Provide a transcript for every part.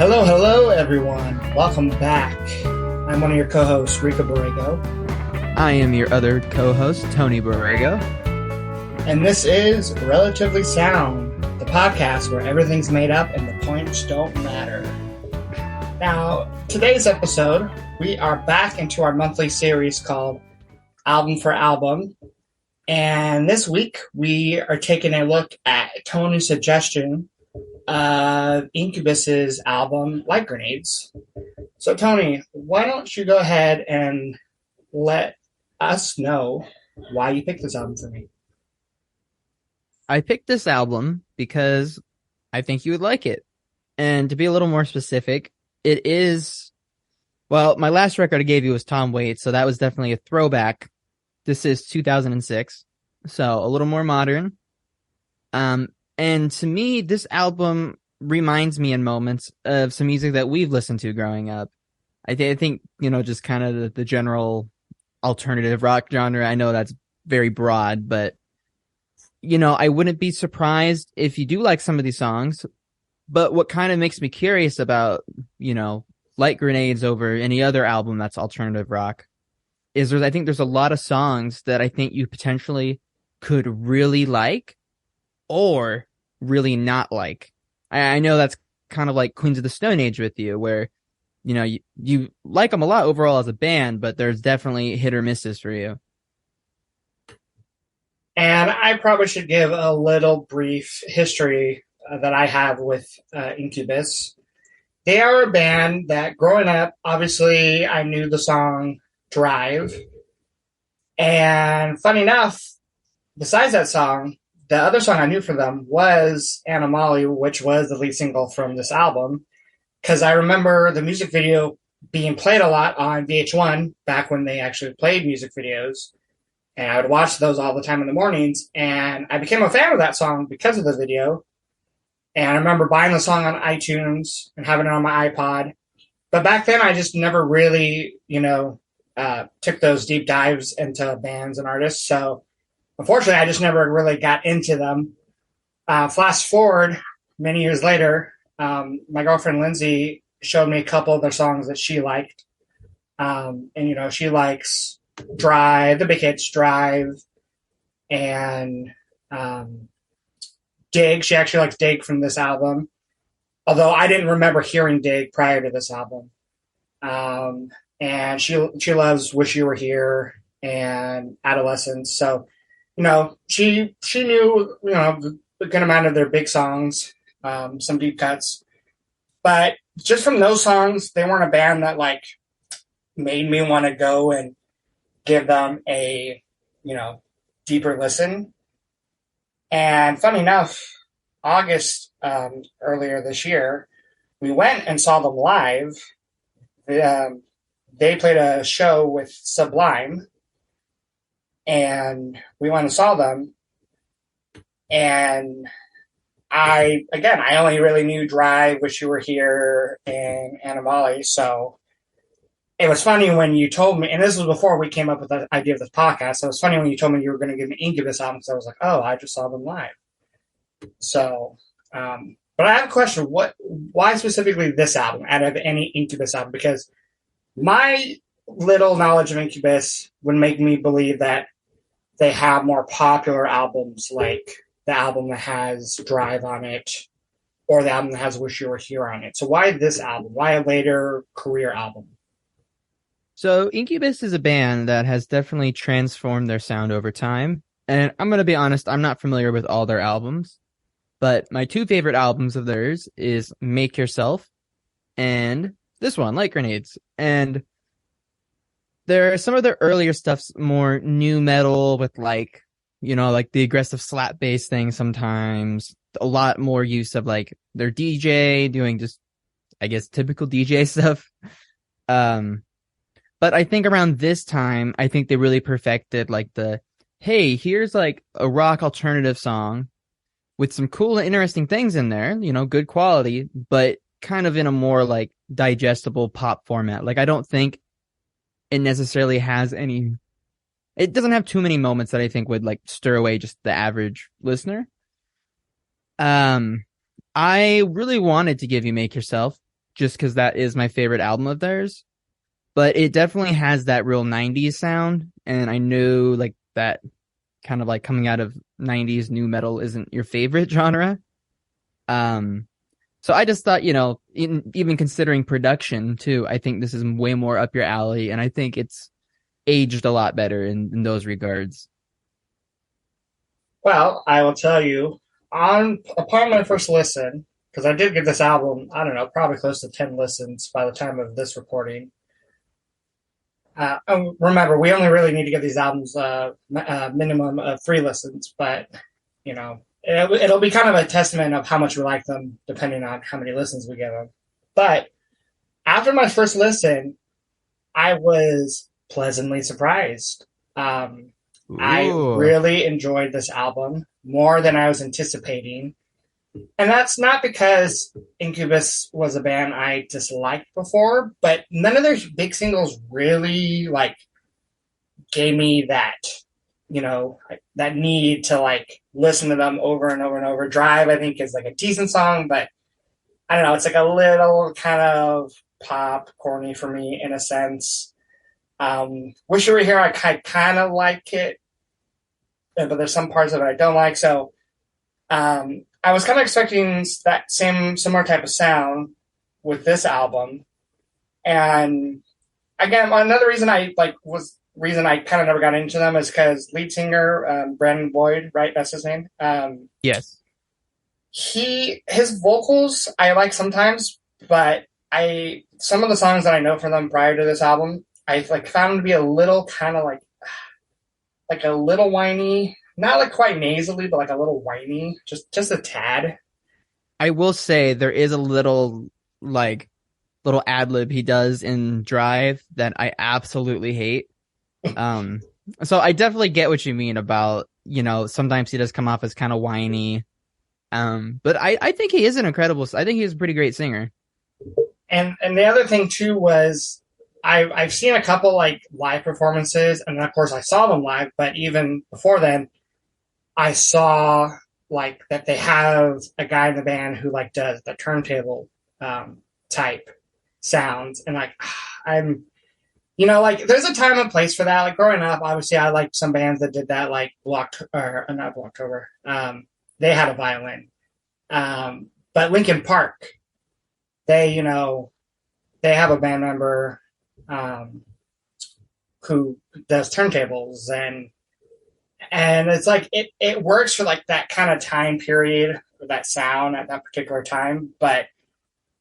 Hello, everyone. Welcome back. I'm one of your co-hosts, Rico. I am your other co-host, Tony Borrego. And this is Relatively Sound, the podcast where everything's made up and the points don't matter. Now, today's episode, we are back into our monthly series called Album for Album. And this week, we are taking a look at Tony's suggestion of Incubus's album, Light Grenades. So, Tony, why don't you go ahead and let us know why you picked this album for me? I picked this album because I think you would like it. And to be a little more specific, it is, well, my last record I gave you was Tom Waits, so that was definitely a throwback. This is 2006, so a little more modern. And to me, this album reminds me in moments of some music that we've listened to growing up. I think, just kind of the general alternative rock genre. I know that's very broad, but, I wouldn't be surprised if you do like some of these songs. But what kind of makes me curious about, Light Grenades over any other album that's alternative rock is I think there's a lot of songs that I think you potentially could really like or really not like. I know that's kind of like Queens of the Stone Age with you, where, you like them a lot overall as a band, but there's definitely hit or misses for you. And I probably should give a little brief history that I have with Incubus. They are a band that growing up, obviously, I knew the song Drive. And funny enough, besides that song, the other song I knew from them was Animali, which was the lead single from this album. Because I remember the music video being played a lot on VH1 back when they actually played music videos. And I would watch those all the time in the mornings. And I became a fan of that song because of the video. And I remember buying the song on iTunes and having it on my iPod. But back then, I just never really, took those deep dives into bands and artists. So unfortunately, I just never really got into them. Fast forward many years later, my girlfriend Lindsay showed me a couple of their songs that she liked. She likes Drive, the big hits Drive, and Dig. She actually likes Dig from this album. Although I didn't remember hearing Dig prior to this album. And she loves Wish You Were Here and Adolescence. So, she knew, a good amount of their big songs, some deep cuts. But just from those songs, they weren't a band that, made me want to go and give them a, deeper listen. And funny enough, August earlier this year, we went and saw them live. They played a show with Sublime, and we went and saw them. And I only really knew Drive, Wish You Were Here, and Animali. So it was funny when you told me, and this was before we came up with the idea of this podcast. So it was funny when you told me you were going to give me Incubus album, because I was like, oh, I just saw them live. So, but I have a question. Why specifically this album out of any Incubus album? Because my little knowledge of Incubus would make me believe that they have more popular albums, like the album that has Drive on it, or the album that has Wish You Were Here on it. So why this album? Why a later career album? So Incubus is a band that has definitely transformed their sound over time. And I'm going to be honest, I'm not familiar with all their albums. But my two favorite albums of theirs is Make Yourself and this one, Light Grenades. And some of their earlier stuff's more new metal with the aggressive slap bass thing sometimes. A lot more use of their DJ doing just, I guess, typical DJ stuff. But I think around this time, I think they really perfected hey, here's a rock alternative song with some cool and interesting things in there, good quality, but kind of in a more digestible pop format. I don't think it necessarily has it doesn't have too many moments that I think would stir away just the average listener. I really wanted to give you Make Yourself just because that is my favorite album of theirs. But it definitely has that real 90s sound. And I know like that kind of like coming out of 90s new metal isn't your favorite genre. Um, so I just thought, even considering production too, I think this is way more up your alley. And I think it's aged a lot better in those regards. Well, I will tell you, upon my first listen, because I did give this album, I don't know, probably close to 10 listens by the time of this recording. Remember, we only really need to give these albums a minimum of 3 listens, but, it'll be kind of a testament of how much we like them, depending on how many listens we give them. But after my first listen, I was pleasantly surprised. I Ooh. really enjoyed this album more than I was anticipating. And that's not because Incubus was a band I disliked before, but none of their big singles really gave me that need to listen to them over and over and over. Drive, I think, is a decent song, but I don't know, it's a little kind of pop corny for me in a sense. Wish You Were Here, I kind of like it, but there's some parts of it I don't like. So I was kind of expecting that similar type of sound with this album. And again, another reason I kind of never got into them is because lead singer Brandon Boyd, right? That's his name. Yes. His vocals I like sometimes, but some of the songs that I know from them prior to this album, I found them to be a little kind of like a little whiny, not quite nasally, but a little whiny, just a tad. I will say there is a little ad lib he does in Drive that I absolutely hate. Um, so I definitely get what you mean about, sometimes he does come off as kind of whiny. But I think he is I think he's a pretty great singer. And the other thing too was I've seen a couple live performances, and of course I saw them live, but even before then, I saw that they have a guy in the band who does the turntable type sounds, and I'm there's a time and place for that. Growing up, obviously I liked some bands that did that, not Blocktober. They had a violin, but Linkin Park, they they have a band member who does turntables, and it's it works for that kind of time period, or that sound at that particular time. But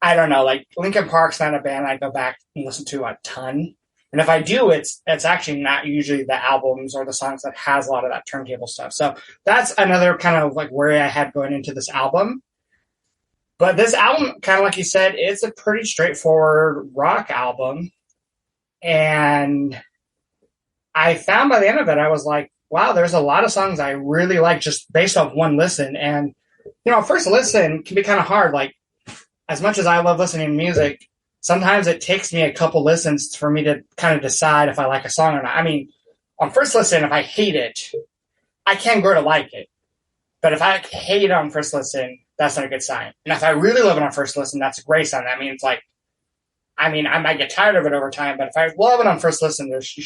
I don't know, Linkin Park's not a band I go back and listen to a ton. And if I do, it's actually not usually the albums or the songs that has a lot of that turntable stuff. So that's another kind of worry I had going into this album. But this album, kind of like you said, it's a pretty straightforward rock album. And I found by the end of it, I was like, wow, there's a lot of songs I really like just based off one listen. And, first listen can be kind of hard. As much as I love listening to music, sometimes it takes me a couple listens for me to kind of decide if I like a song or not. I mean, on first listen, if I hate it, I can grow to like it. But if I hate it on first listen, that's not a good sign. And if I really love it on first listen, that's a great sign. That means I might get tired of it over time, but if I love it on first listen, there's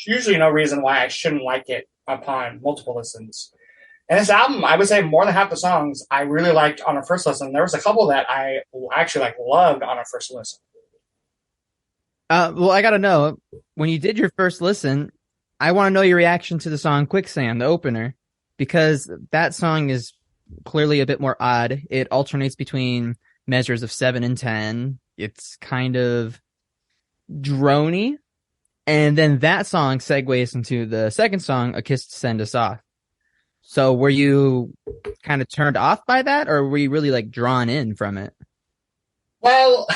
usually no reason why I shouldn't like it upon multiple listens. And this album, I would say more than half the songs I really liked on a first listen. There was a couple that I actually loved on a first listen. Well, I gotta know, when you did your first listen, I want to know your reaction to the song Quicksand, the opener, because that song is clearly a bit more odd. It alternates between measures of 7 and 10. It's kind of drony. And then that song segues into the second song, A Kiss to Send Us Off. So were you kind of turned off by that, or were you really drawn in from it? Well,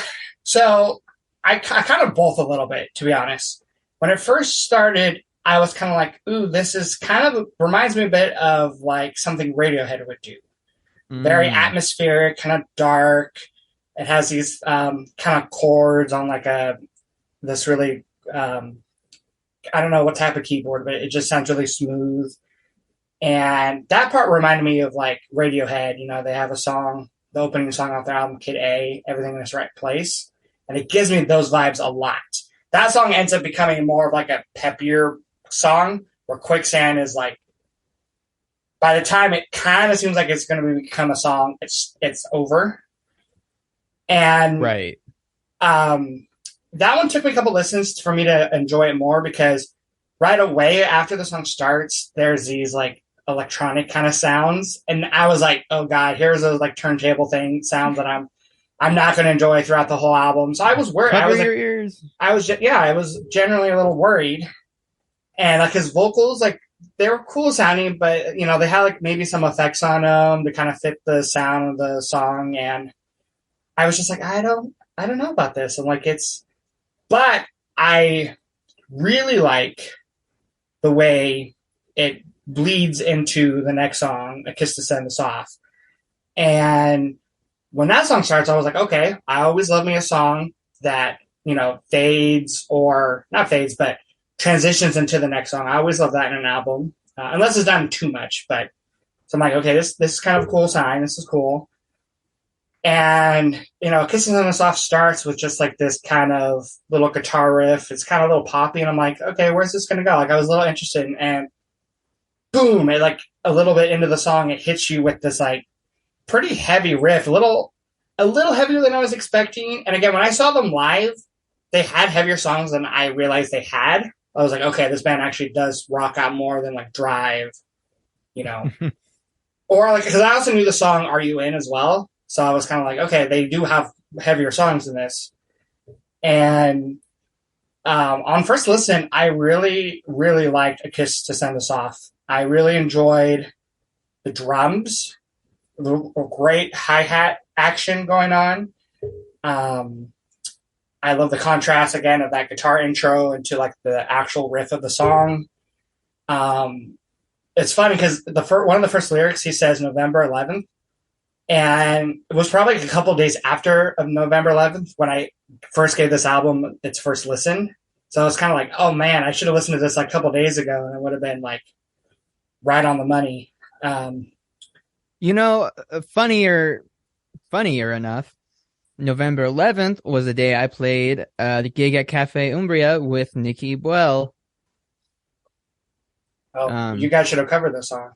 so I kind of both a little bit, to be honest. When it first started, I was kind of ooh, this is kind of reminds me a bit of something Radiohead would do. Very atmospheric, kind of dark. It has these kind of chords on this really I don't know what type of keyboard, but it just sounds really smooth. And that part reminded me of Radiohead. They have a song, the opening song off their album Kid A, Everything in Its Right Place. and it gives me those vibes a lot. That song ends up becoming more of like a peppier song, where Quicksand is like, by the time it kind of seems like it's going to become a song, it's over. And Right. that one took me a couple listens for me to enjoy it more, because right away after the song starts, there's these like electronic kind of sounds, and I was like, oh god, here's those like turntable thing sounds that I'm not going to enjoy throughout the whole album. So I was worried. Cover I was your like, ears. I was generally a little worried, and like his vocals, like they were cool sounding, but you know they had like maybe some effects on them to kind of fit the sound of the song, and I was just like, I don't know about this. And like but I really like the way it bleeds into the next song, A Kiss to Send Us Off. And when that song starts, I was like, okay, I always love me a song that, you know, fades, or not fades, but transitions into the next song. I always love that in an album, unless it's done too much. But so I'm like, okay, this is kind of a cool sign. This is cool. And, you know, Kissing on the Soft starts with just like this kind of little guitar riff. It's kind of a little poppy. And I'm like, okay, where's this going to go? Like, I was a little interested. And boom, it like a little bit into the song, it hits you with this like pretty heavy riff, a little heavier than I was expecting. And again, when I saw them live, they had heavier songs than I realized they had. I was like, okay, this band actually does rock out more than like Drive, you know. Or like, because I also knew the song Are You In as well. So I was kind of like, okay, they do have heavier songs than this. And on first listen, I really, really liked A Kiss to Send Us Off. I really enjoyed the drums, the great hi-hat action going on. I love the contrast, again, of that guitar intro into like the actual riff of the song. It's funny because one of the first lyrics, he says November 11th. And it was probably a couple of days after of November 11th when I first gave this album its first listen. So I was kind of like, oh man, I should have listened to this like a couple of days ago, and it would have been like right on the money. You know, funnier enough, November 11th was the day I played the gig at Cafe Umbria with Nikki Buell. You guys should have covered this song.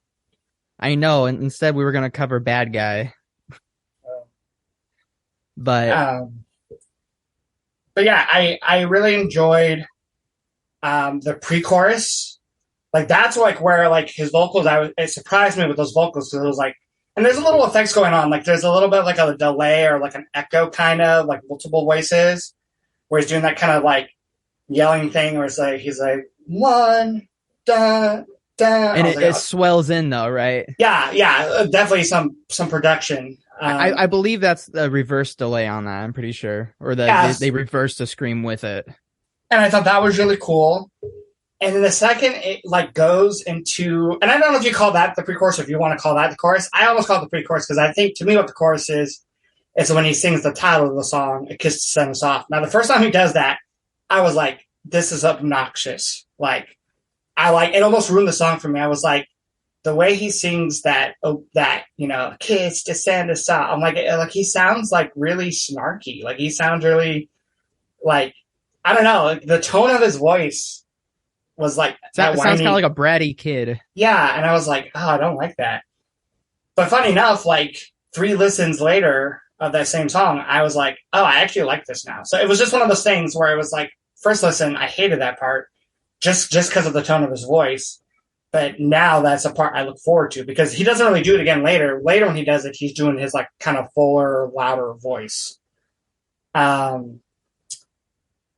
I know, and instead we were going to cover Bad Guy. But yeah, I really enjoyed the pre-chorus. Like that's like where like his vocals, it surprised me with those vocals, because it was like, and there's a little effects going on. Like there's a little bit like a delay or like an echo, kind of like multiple voices, where he's doing that kind of like yelling thing, where it's like he's like one da da, and like, it swells in though, right? Yeah, definitely some production. I believe that's the reverse delay on that. I'm pretty sure, or that they reversed the scream with it. And I thought that was really cool. And then the second it like goes into, and I don't know if you call that the pre-chorus or if you want to call that the chorus. I almost call it the pre-chorus, because I think to me what the chorus is when he sings the title of the song, A Kiss to Send Us Off. Now the first time he does that, I was like, this is obnoxious. Like, it almost ruined the song for me. I was like, the way he sings that, you know, kiss to send us off. I'm like he sounds like really snarky. Like he sounds really like, I don't know, like the tone of his voice was like that sounds kind of like a bratty kid. Yeah, and I was like, oh, I don't like that. But funny enough, like 3 listens later of that same song, I was like, oh, I actually like this now. So it was just one of those things where it was like, first listen, I hated that part just because of the tone of his voice. But now that's a part I look forward to, because he doesn't really do it again later. Later when he does it, he's doing his like kind of fuller, louder voice. And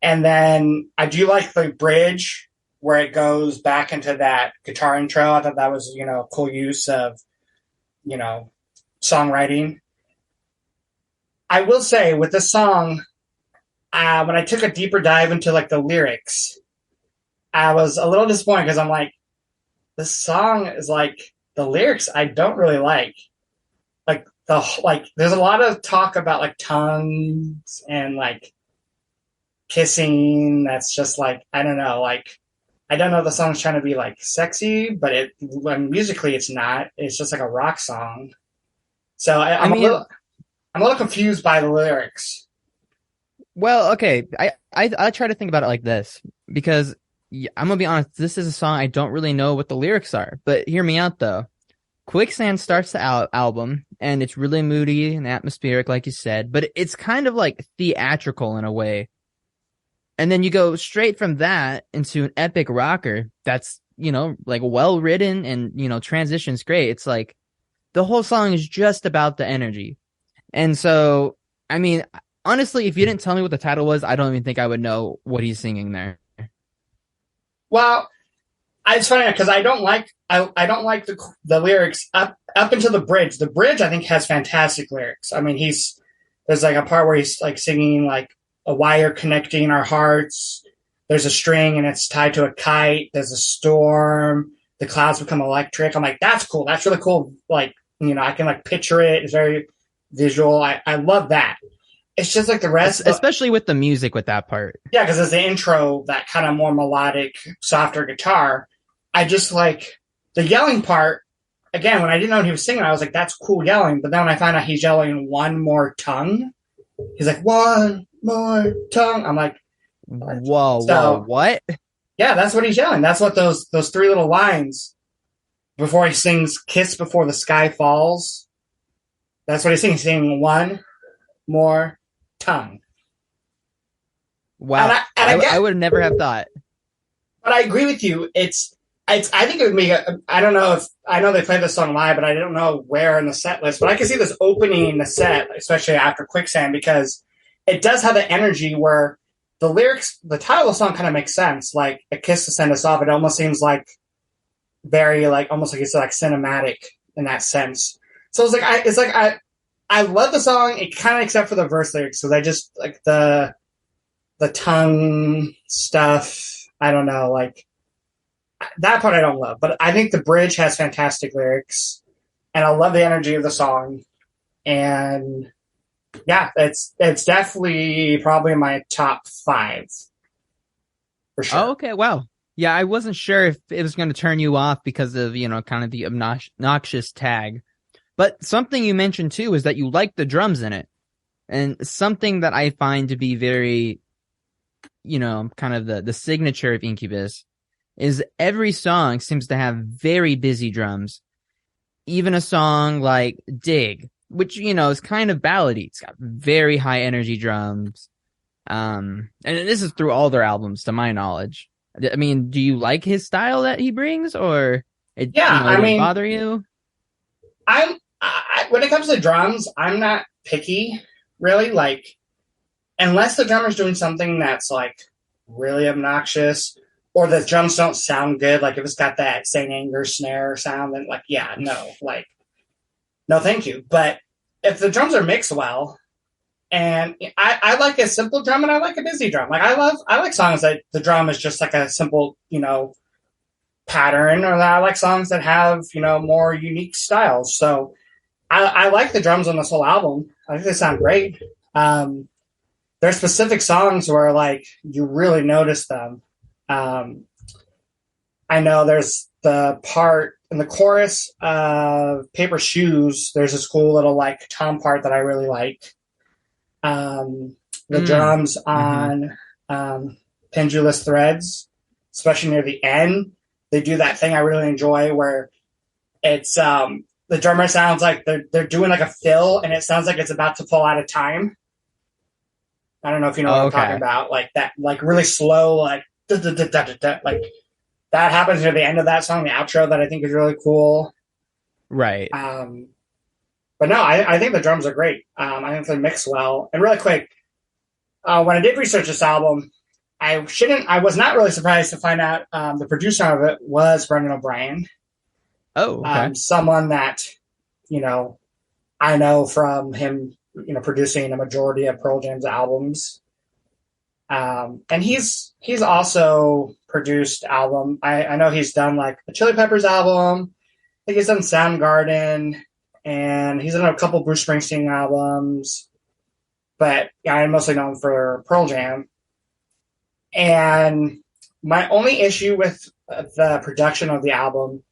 then I do like the bridge where it goes back into that guitar intro. I thought that was, you know, cool use of, you know, songwriting. I will say with this song, when I took a deeper dive into like the lyrics, I was a little disappointed, because I'm like, this song is like, the lyrics I don't really like. There's a lot of talk about like tongues and like kissing. That's just like, I don't know, like, I don't know if the song's trying to be like sexy, but musically it's not. It's just like a rock song. So I'm a little confused by the lyrics. Well, okay. I try to think about it like this because I'm gonna be honest. This is a song I don't really know what the lyrics are, but hear me out though. Quicksand starts the album, and it's really moody and atmospheric, like you said, but it's kind of like theatrical in a way. And then you go straight from that into an epic rocker that's, like well written and, transitions great. It's like the whole song is just about the energy. And so, I mean, honestly, if you didn't tell me what the title was, I don't even think I would know what he's singing there. Well, it's funny because I don't like the lyrics up into the bridge. The bridge I think has fantastic lyrics. I mean, there's like a part where he's like singing like a wire connecting our hearts. There's a string and it's tied to a kite. There's a storm. The clouds become electric. I'm like, that's cool. That's really cool. Like, I can like picture it. It's very visual. I love that. It's just like the rest, especially with the music with that part. Yeah, because it's the intro, that kind of more melodic, softer guitar. I just like the yelling part. Again, when I didn't know what he was singing, I was like, that's cool yelling. But then when I find out he's yelling one more tongue, he's like, one more tongue. I'm like, whoa, what? Yeah, that's what he's yelling. That's what those three little lines before he sings Kiss Before the Sky Falls. That's what he's singing. He's singing one more tongue. Wow. I would never have thought. But I agree with you. I think it would make I don't know if, I know they play this song live, but I don't know where in the set list, but I can see this opening the set, especially after Quicksand, because it does have the energy where the lyrics, the title of the song kind of makes sense. Like a kiss to send us off. It almost seems like very like, almost like it's like cinematic in that sense. So I love the song, it kind of except for the verse lyrics, because I just like the tongue stuff. I don't know, like that part I don't love, but I think the bridge has fantastic lyrics, and I love the energy of the song. And yeah, it's definitely probably my top 5 for sure. Oh, okay, wow. Yeah, I wasn't sure if it was going to turn you off because of kind of the obnoxious tag. But something you mentioned too is that you like the drums in it. And something that I find to be very, kind of the signature of Incubus is every song seems to have very busy drums. Even a song like Dig, which, is kind of ballady. It's got very high energy drums. And this is through all their albums, to my knowledge. I mean, do you like his style that he brings, or it doesn't bother you? When it comes to drums, I'm not picky, really. Like, unless the drummer's doing something that's like really obnoxious, or the drums don't sound good, like if it's got that Saint Anger snare sound, then like, yeah, no, like, no, thank you. But if the drums are mixed well, and I like a simple drum and I like a busy drum. Like I like songs that the drum is just like a simple, pattern, or I like songs that have, more unique styles. So I like the drums on this whole album. I think they sound great. There's specific songs where like you really notice them. I know there's the part in the chorus of Paper Shoes. There's this cool little like tom part that I really like. The drums on Pendulous Threads, especially near the end, they do that thing I really enjoy where it's the drummer sounds like they're doing like a fill, and it sounds like it's about to fall out of time. I don't know if you know what I'm talking about, like that, like really slow, like like that happens near the end of that song, the outro, that I think is really cool. Right. But no, I think the drums are great. I think they mix well. And really quick, when I did research this album, I was not really surprised to find out the producer of it was Brendan O'Brien. Oh, okay. Someone that, I know from him, producing a majority of Pearl Jam's albums. And he's also produced album. I know he's done like a Chili Peppers album. I think he's done Soundgarden, and he's done a couple Bruce Springsteen albums. But yeah, I'm mostly known for Pearl Jam. And my only issue with the production of the album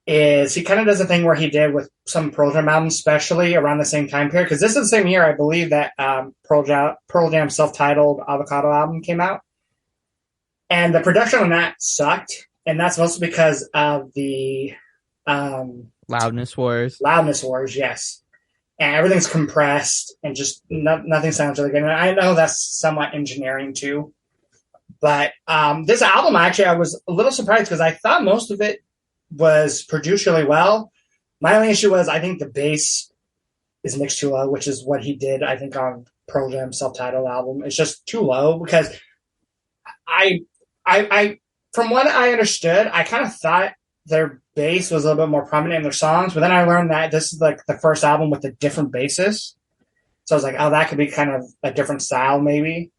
is he kind of does a thing where he did with some Pearl Jam albums, especially around the same time period. Because this is the same year, I believe, that Pearl Jam self-titled Avocado album came out, and the production on that sucked, and that's mostly because of the Loudness Wars. loudness wars. Yes, and everything's compressed and just nothing sounds really good. And I know that's somewhat engineering too, but this album actually I was a little surprised because I thought most of it was produced really well. My only issue was I think the bass is mixed too low, which is what he did I think on Pearl Jam's self-titled album. It's just too low because I I from what I understood, I kind of thought their bass was a little bit more prominent in their songs, but then I learned that this is like the first album with a different bassist. So I was like, oh, that could be kind of a different style, maybe.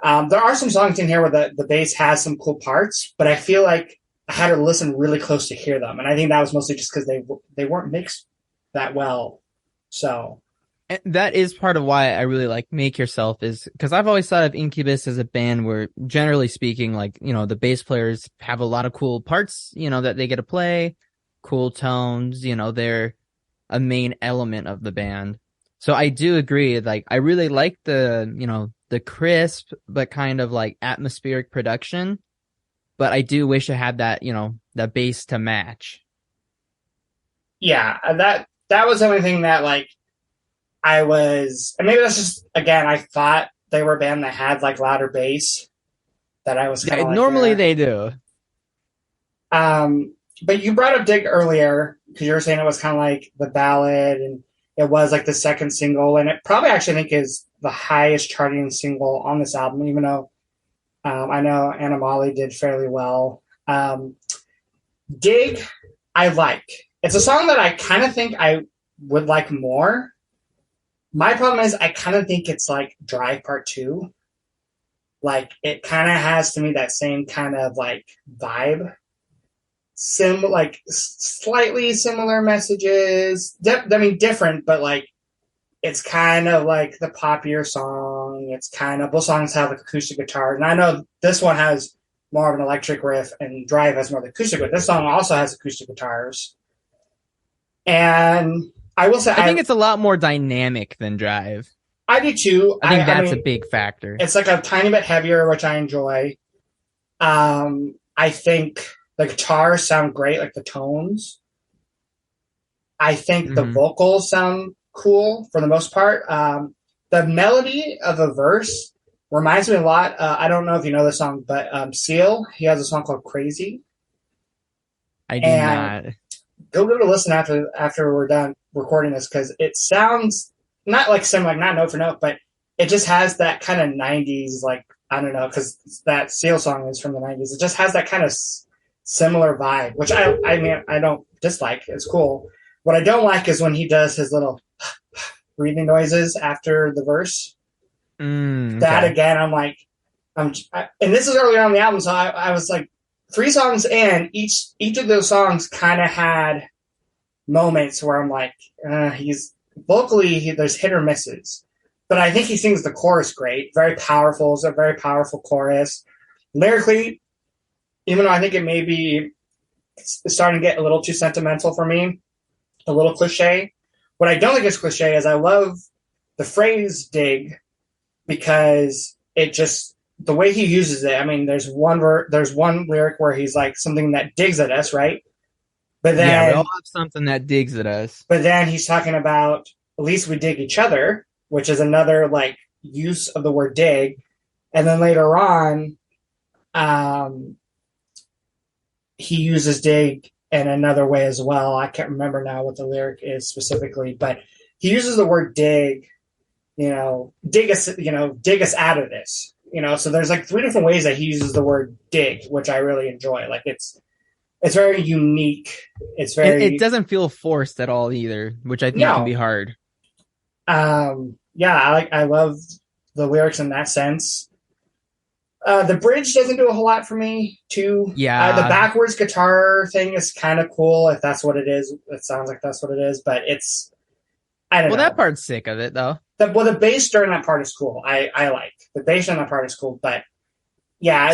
There are some songs in here where the bass has some cool parts, but I feel like I had to listen really close to hear them, and I think that was mostly just because they weren't mixed that well. So And that is part of why I really like Make Yourself, is because I've always thought of Incubus as a band where, generally speaking, like, you know, the bass players have a lot of cool parts, you know, that they get to play, cool tones, you know, they're a main element of the band. So I do agree, like, I really like the, you know, the crisp, but kind of like atmospheric production. But I do wish it had that, you know, the bass to match. yeah, that was the only thing that like I was, and maybe that's just again I thought they were a band that had like louder bass that I was kind Yeah, of like normally they do. But you brought up Dig earlier because you were saying it was kind of like the ballad and it was like the second single and it probably actually I think is the highest charting single on this album, even though I know Anna Molly did fairly well. Dig, I like. It's a song that I kind of think I would like more. My problem is I kind of think it's like Drive Part 2. Like it kind of has to me that same kind of like vibe. Like slightly similar messages. I mean different, but like it's kind of like the poppier song. It's kind of both songs have like acoustic guitar, and I know this one has more of an electric riff, and Drive has more of the acoustic. But this song also has acoustic guitars, and I will say I think it's a lot more dynamic than Drive. I do too. I think that's mean, a big factor. It's like a tiny bit heavier, which I enjoy. I think the guitars sound great, like the tones. I think the vocals sound cool for the most part. The melody of the verse reminds me a lot. I don't know if you know this song, but Seal, he has a song called Crazy. I do not. Go give it a listen after we're done recording this because it sounds not like similar, like not note for note, but it just has that kind of 90s, like, I don't know, because that Seal song is from the 90s. It just has that kind of similar vibe, which I mean, I don't dislike. It's cool. What I don't like is when he does his little breathing noises after the verse. That again, I'm like, and this is early on in the album, so I was like, 3 songs in, each of those songs kind of had moments where I'm like, he's vocally, there's hit or misses. But I think he sings the chorus great. Very powerful. It's a very powerful chorus. Lyrically, even though I think it may be starting to get a little too sentimental for me, a little cliche. What I don't think is cliche is I love the phrase dig because it just, the way he uses it. I mean, there's one lyric where he's like something that digs at us, right? But then yeah, we all have something that digs at us. But then he's talking about at least we dig each other, which is another like use of the word dig. And then later on, he uses dig in another way as well. I can't remember now what the lyric is specifically, but he uses the word dig, dig us out of this, so there's like 3 different ways that he uses the word dig, which I really enjoy. Like it's very unique. It's very, it doesn't feel forced at all either, which I think can be hard. Yeah, I love the lyrics in that sense. The bridge doesn't do a whole lot for me, too. Yeah. The backwards guitar thing is kind of cool, if that's what it is. It sounds like that's what it is, but it's, I don't know. Well, that part's sick of it, though. The bass during that part is cool. I like. The bass during that part is cool, but yeah.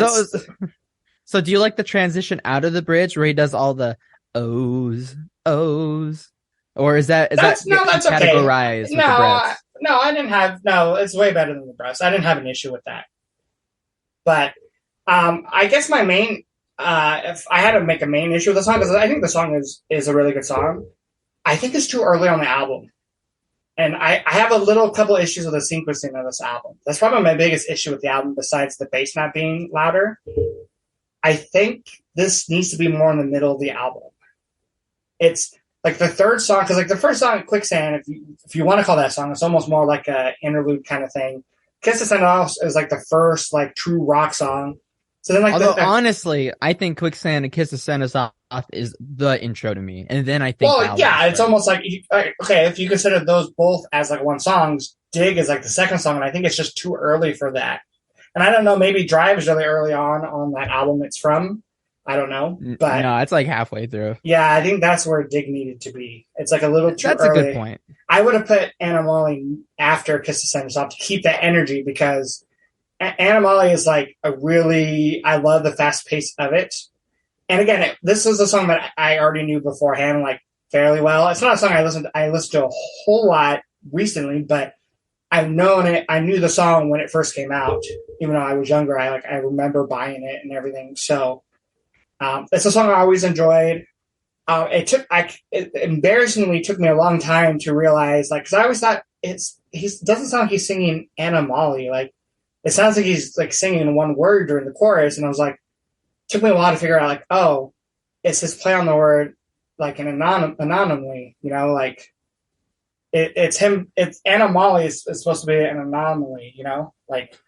So do you like the transition out of the bridge where he does all the O's, O's. Or is that That's no, get too that's okay. categorized with No, the breaths? no, I didn't have no. It's way better than the breast. I didn't have an issue with that. But I guess my main, if I had to make a main issue with the song, because I think the song is a really good song. I think it's too early on the album, and I have a little couple issues with the sequencing of this album. That's probably my biggest issue with the album, besides the bass not being louder. I think this needs to be more in the middle of the album. It's like the third song, because like the first song, Quicksand, if you want to call that song, it's almost more like a interlude kind of thing. Kiss the Sun Off is like the first like true rock song. So then like Although honestly, I think Quicksand and Kiss the Send Us Off is the intro to me, and then I think the well, album yeah, it's starts. almost like okay, if you consider those both as like one song, Dig is like the second song, and I think it's just too early for that. And I don't know, maybe Drive is really early on that album it's from. I don't know, but No, it's like halfway through. yeah, I think that's where Dig needed to be. It's like a little too That's a good early. point. I would have put Animali after Kiss the Sun Us Off to keep that energy because Animali is like a really, I love the fast pace of it. And again, this is a song that I already knew beforehand, like fairly well. It's not a song I listened to a whole lot recently, but I've known it. I knew the song when it first came out, even though I was younger. I remember buying it and everything. So it's a song I always enjoyed. It embarrassingly took me a long time to realize, like, because I always thought he doesn't sound like he's singing Anna Molly. Like, it sounds like he's like singing one word during the chorus, and I was like, took me a while to figure out, like, oh, it's his play on the word, like an anonymously, like it's him. It's Anna Molly is supposed to be an anomaly, like.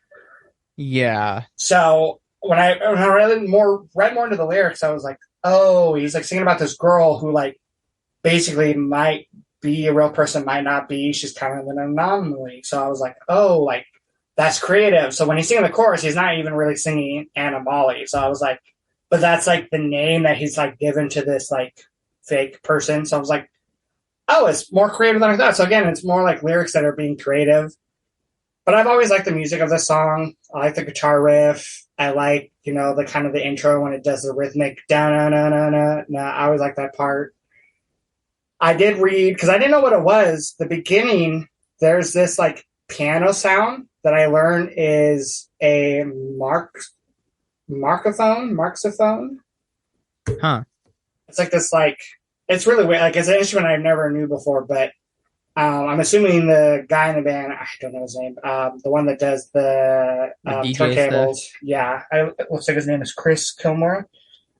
Yeah. So when I read more into the lyrics, I was like, oh, he's like singing about this girl who like basically might be a real person, might not be. She's kind of an anomaly. So I was like, oh, like that's creative. So when he's singing the chorus, he's not even really singing Anna Molly. So I was like, but that's like the name that he's like given to this like fake person. So I was like, oh, it's more creative than I thought. So again, it's more like lyrics that are being creative. But I've always liked the music of this song. I like the guitar riff. I like, the kind of the intro when it does the rhythmic down, na na na na. Na. I always like that part. I did read because I didn't know what it was. The beginning, there's this like piano sound that I learned is a marxophone. Huh. It's like this it's really weird. Like it's an instrument I never knew before, but I'm assuming the guy in the band, I don't know his name, the one that does the DJ turntables. stuff. Yeah, it looks like his name is Chris Kilmore.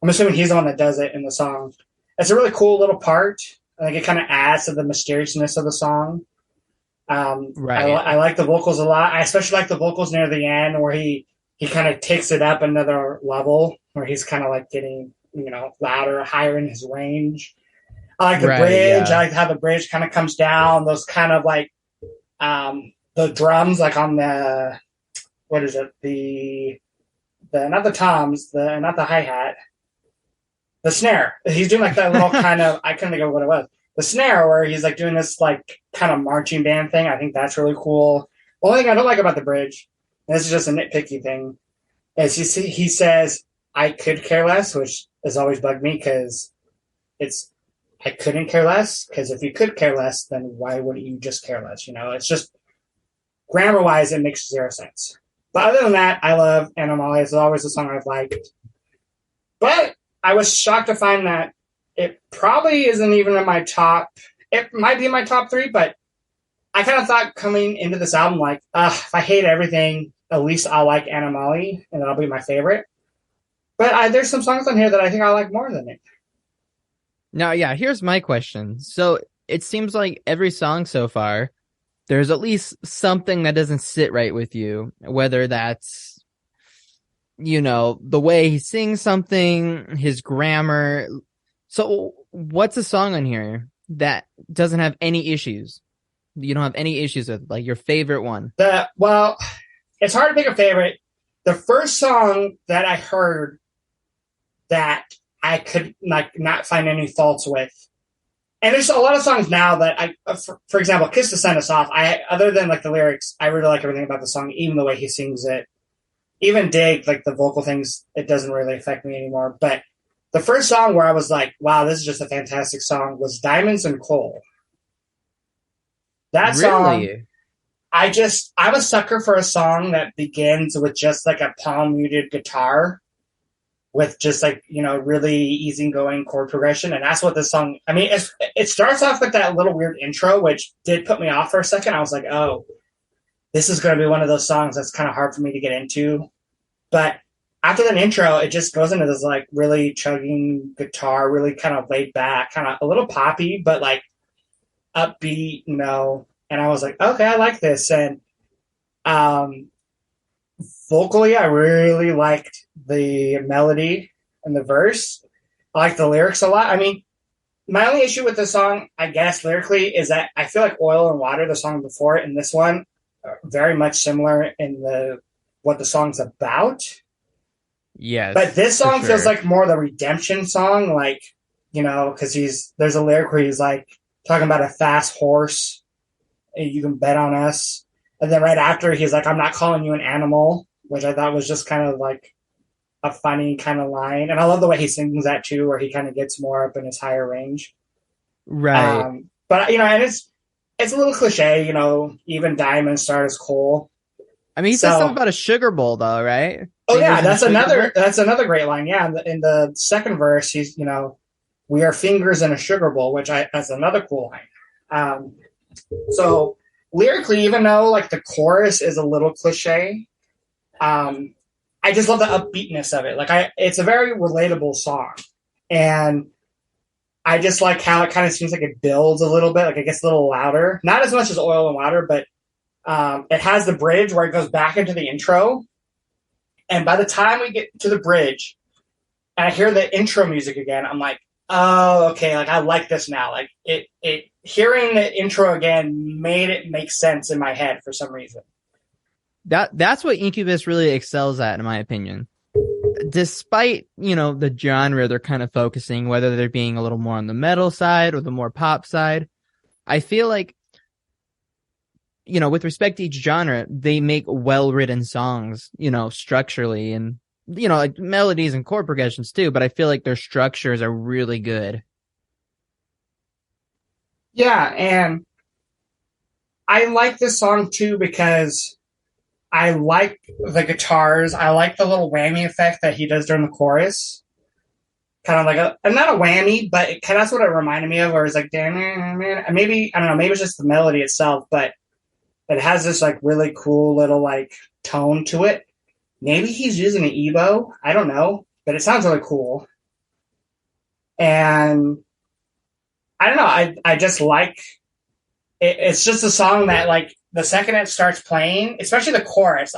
I'm assuming he's the one that does it in the song. It's a really cool little part. I think it kind of adds to the mysteriousness of the song. Right. I like the vocals a lot. I especially like the vocals near the end where he kind of takes it up another level, where he's kind of like getting louder, higher in his range. I like the bridge. Yeah. I like how the bridge kind of comes down. Those kind of like the drums, like on the what is it? The not the toms, not the hi hat, the snare. He's doing like that little kind of, I couldn't think of what it was. The snare where he's like doing this like kind of marching band thing. I think that's really cool. The only thing I don't like about the bridge, and this is just a nitpicky thing, is he says I could care less, which has always bugged me because I couldn't care less, because if you could care less, then why wouldn't you just care less? It's just grammar-wise, it makes zero sense. But other than that, I love Animali. It's always a song I've liked. But I was shocked to find that it probably isn't even in my top. It might be in my top 3, but I kind of thought coming into this album, like, if I hate everything, at least I'll like Animali, and that'll be my favorite. But there's some songs on here that I think I like more than it. Now, yeah, here's my question. So it seems like every song so far, there's at least something that doesn't sit right with you, whether that's, the way he sings something, his grammar. So what's a song on here that doesn't have any issues? You don't have any issues with, like, your favorite one? Well, it's hard to pick a favorite. The first song that I heard that I could not find any faults with. And there's a lot of songs now that for example, Kiss to Send Us Off, other than like the lyrics, I really like everything about the song, even the way he sings it. Even Dig, like the vocal things, it doesn't really affect me anymore. But The first song where I was like, wow, this is just a fantastic song was Diamonds and Coal. That song, Really? I'm a sucker for a song that begins with just like a palm muted guitar with just like, really easygoing chord progression. And that's what this song, I mean, it starts off with that little weird intro, which did put me off for a second. I was like, oh, this is going to be one of those songs that's kind of hard for me to get into. But after that intro, it just goes into this like really chugging guitar, really kind of laid back, kind of a little poppy, but like upbeat, And I was like, okay, I like this. And um, vocally, I really liked the melody and the verse. I like the lyrics a lot. I mean, my only issue with this song, I guess, lyrically, is that I feel like Oil and Water, the song before it, and this one, are very much similar in the what the song's about. But Yes, this for song feels sure. like more the redemption song, like, because there's a lyric where he's like talking about a fast horse, and you can bet on us. And then right after, he's like, I'm not calling you an animal, which I thought was just kind of like a funny kind of line. And I love the way he sings that too, where he kind of gets more up in his higher range. Right. But and it's a little cliche, even diamonds start as coal. I mean, he says something So, about a sugar bowl, though, right? oh yeah, Fingers in a that's sugar another bowl. that's another great line. Yeah, in the second verse, he's we are fingers in a sugar bowl, that's another cool line. So lyrically, even though like the chorus is a little cliche, um, I just love the upbeatness of it. It's a very relatable song, and I just like how it kind of seems like it builds a little bit, like it gets a little louder. Not as much as Oil and Water, but it has the bridge where it goes back into the intro. And by the time we get to the bridge and I hear the intro music again, I'm like, oh, okay, like I like this now. Like it hearing the intro again made it make sense in my head for some reason. That's what Incubus really excels at, in my opinion. Despite, the genre they're kind of focusing, whether they're being a little more on the metal side or the more pop side, I feel like, with respect to each genre, they make well-written songs, structurally and, like melodies and chord progressions too, but I feel like their structures are really good. Yeah, and I like this song too because I like the guitars. I like the little whammy effect that he does during the chorus. Kind of like not a whammy, but that's what it reminded me of, where it's like, damn, man. Maybe, I don't know, maybe it's just the melody itself, but it has this like really cool little like tone to it. Maybe he's using an Evo. I don't know, but it sounds really cool. And I don't know. I just like it. It's just a song that like the second it starts playing, especially the chorus.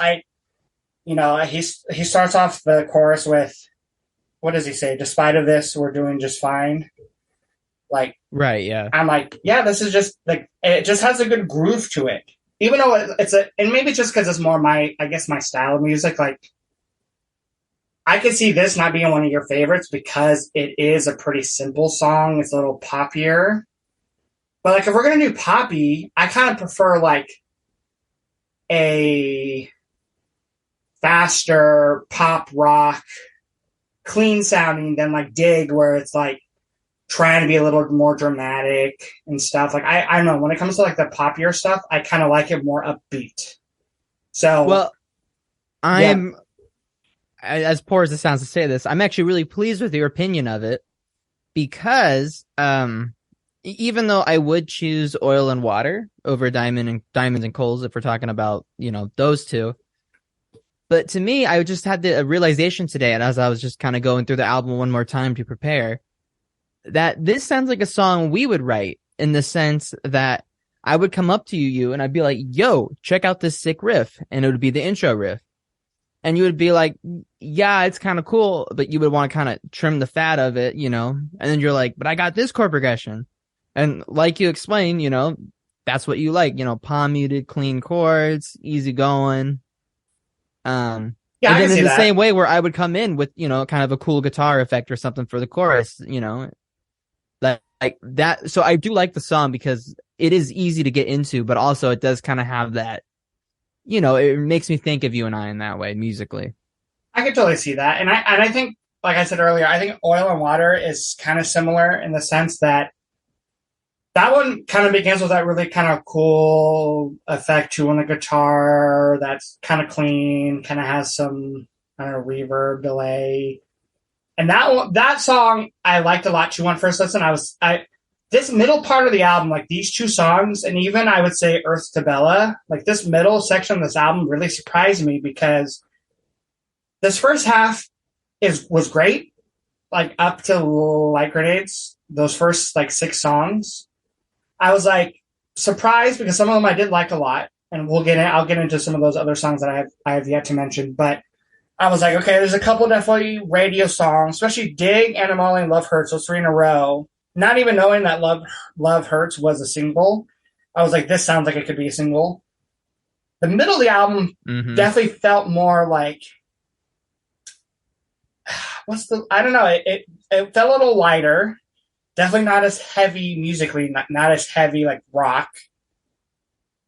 He starts off the chorus with, what does he say? Despite of this, we're doing just fine. Like, Right, yeah. I'm like, yeah, this is just like, it just has a good groove to it. Even though and maybe just because it's more I guess my style of music, like, I could see this not being one of your favorites because it is a pretty simple song. It's a little poppier. But like, if we're going to do poppy, I kind of prefer like a faster pop rock, clean sounding than like Dig, where it's like trying to be a little more dramatic and stuff. Like I don't know, when it comes to like the poppier stuff, I kind of like it more upbeat. So Well, yeah, I'm, as poor as it sounds to say this, I'm actually really pleased with your opinion of it because, even though I would choose Oil and Water over Diamonds and Coals if we're talking about, those two. But to me, I just had the realization today, and as I was just kind of going through the album one more time to prepare, that this sounds like a song we would write, in the sense that I would come up to you and I'd be like, yo, check out this sick riff. And it would be the intro riff. And you would be like, yeah, it's kind of cool, but you would want to kind of trim the fat of it, And then you're like, but I got this chord progression. And like you explained, that's what you like, palm muted, clean chords, easy going. yeah, And I can then in see the that. same way where I would come in with, kind of a cool guitar effect or something for the chorus, like that. So I do like the song because it is easy to get into, but also it does kind of have that, it makes me think of you and I in that way musically. I can totally see that, and I think like I said earlier, I think Oil and Water is kind of similar in the sense that that one kind of begins with that really kind of cool effect too on the guitar that's kind of clean, kind of has some, I don't know, reverb, delay. And that song I liked a lot too on first listen. This middle part of the album, like these two songs, and even I would say Earth to Bella, like this middle section of this album really surprised me because this first half was great, like up to Light Grenades, those first like 6 songs. I was like surprised because some of them I did like a lot, and I'll get into some of those other songs that I have yet to mention, but I was like, okay, there's a couple definitely radio songs, especially Dig, Animal, and Love Hurts, those 3 in a row. Not even knowing that Love Hurts was a single, I was like, this sounds like it could be a single. The middle of the album definitely felt more like, I don't know, it felt a little lighter. Definitely not as heavy musically, not as heavy like rock.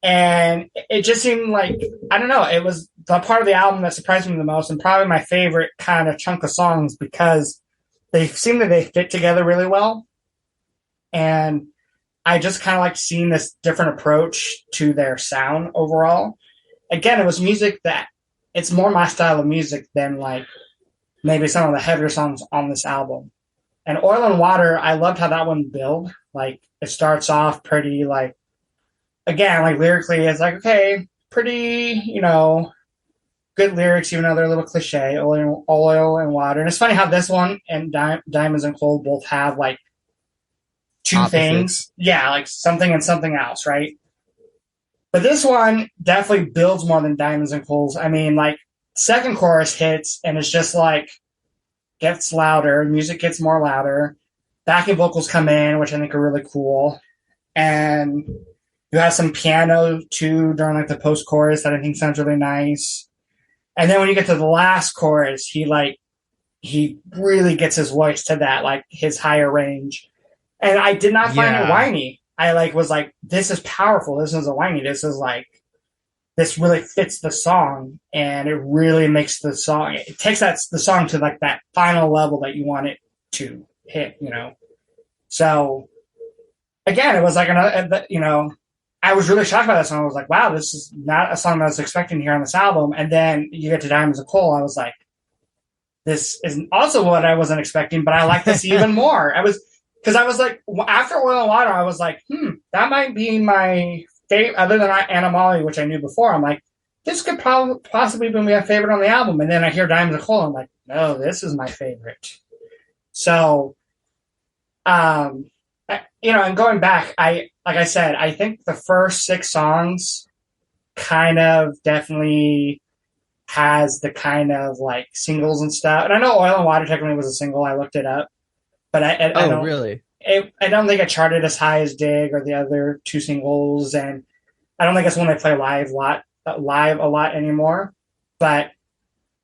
And it just seemed like, I don't know, it was the part of the album that surprised me the most and probably my favorite kind of chunk of songs because they seem that they fit together really well. And I just kind of like seeing this different approach to their sound overall. Again, it was music that it's more my style of music than like maybe some of the heavier songs on this album. And Oil and Water, I loved how that one built. Like it starts off pretty like, again, like lyrically, it's like, okay, pretty, good lyrics, even though they're a little cliche, oil and water. And it's funny how this one and Diamonds and Coal both have like two Opposites. things. Yeah, like something and something else, right? But this one definitely builds more than Diamonds and Coals. I mean, like, second chorus hits and it's just like, gets louder, music gets more louder, backing vocals come in, which I think are really cool. And you have some piano too during like the post chorus that I think sounds really nice. And then when you get to the last chorus, he really gets his voice to that, like his higher range. And I did not find it whiny. I was like, this is powerful. This isn't whiny. This is like, this really fits the song and it really makes the song, it takes the song to like that final level that you want it to hit, So again, it was like another, I was really shocked by that song. I was like, wow, this is not a song that I was expecting to hear on this album. And then you get to Diamonds of Coal. I was like, this is also what I wasn't expecting, but I like this even more. Because I was like, after Oil and Water, I was like, that might be my favorite, other than Animali, which I knew before. I'm like, this could possibly be my favorite on the album. And then I hear Diamonds of Coal. I'm like, no, this is my favorite. So, and going back, like I said, I think the first 6 songs kind of definitely has the kind of like singles and stuff. And I know Oil and Water technically was a single. I looked it up, but I don't really. I don't think it charted as high as Dig or the other 2 singles, and I don't think it's one they play live a lot anymore. But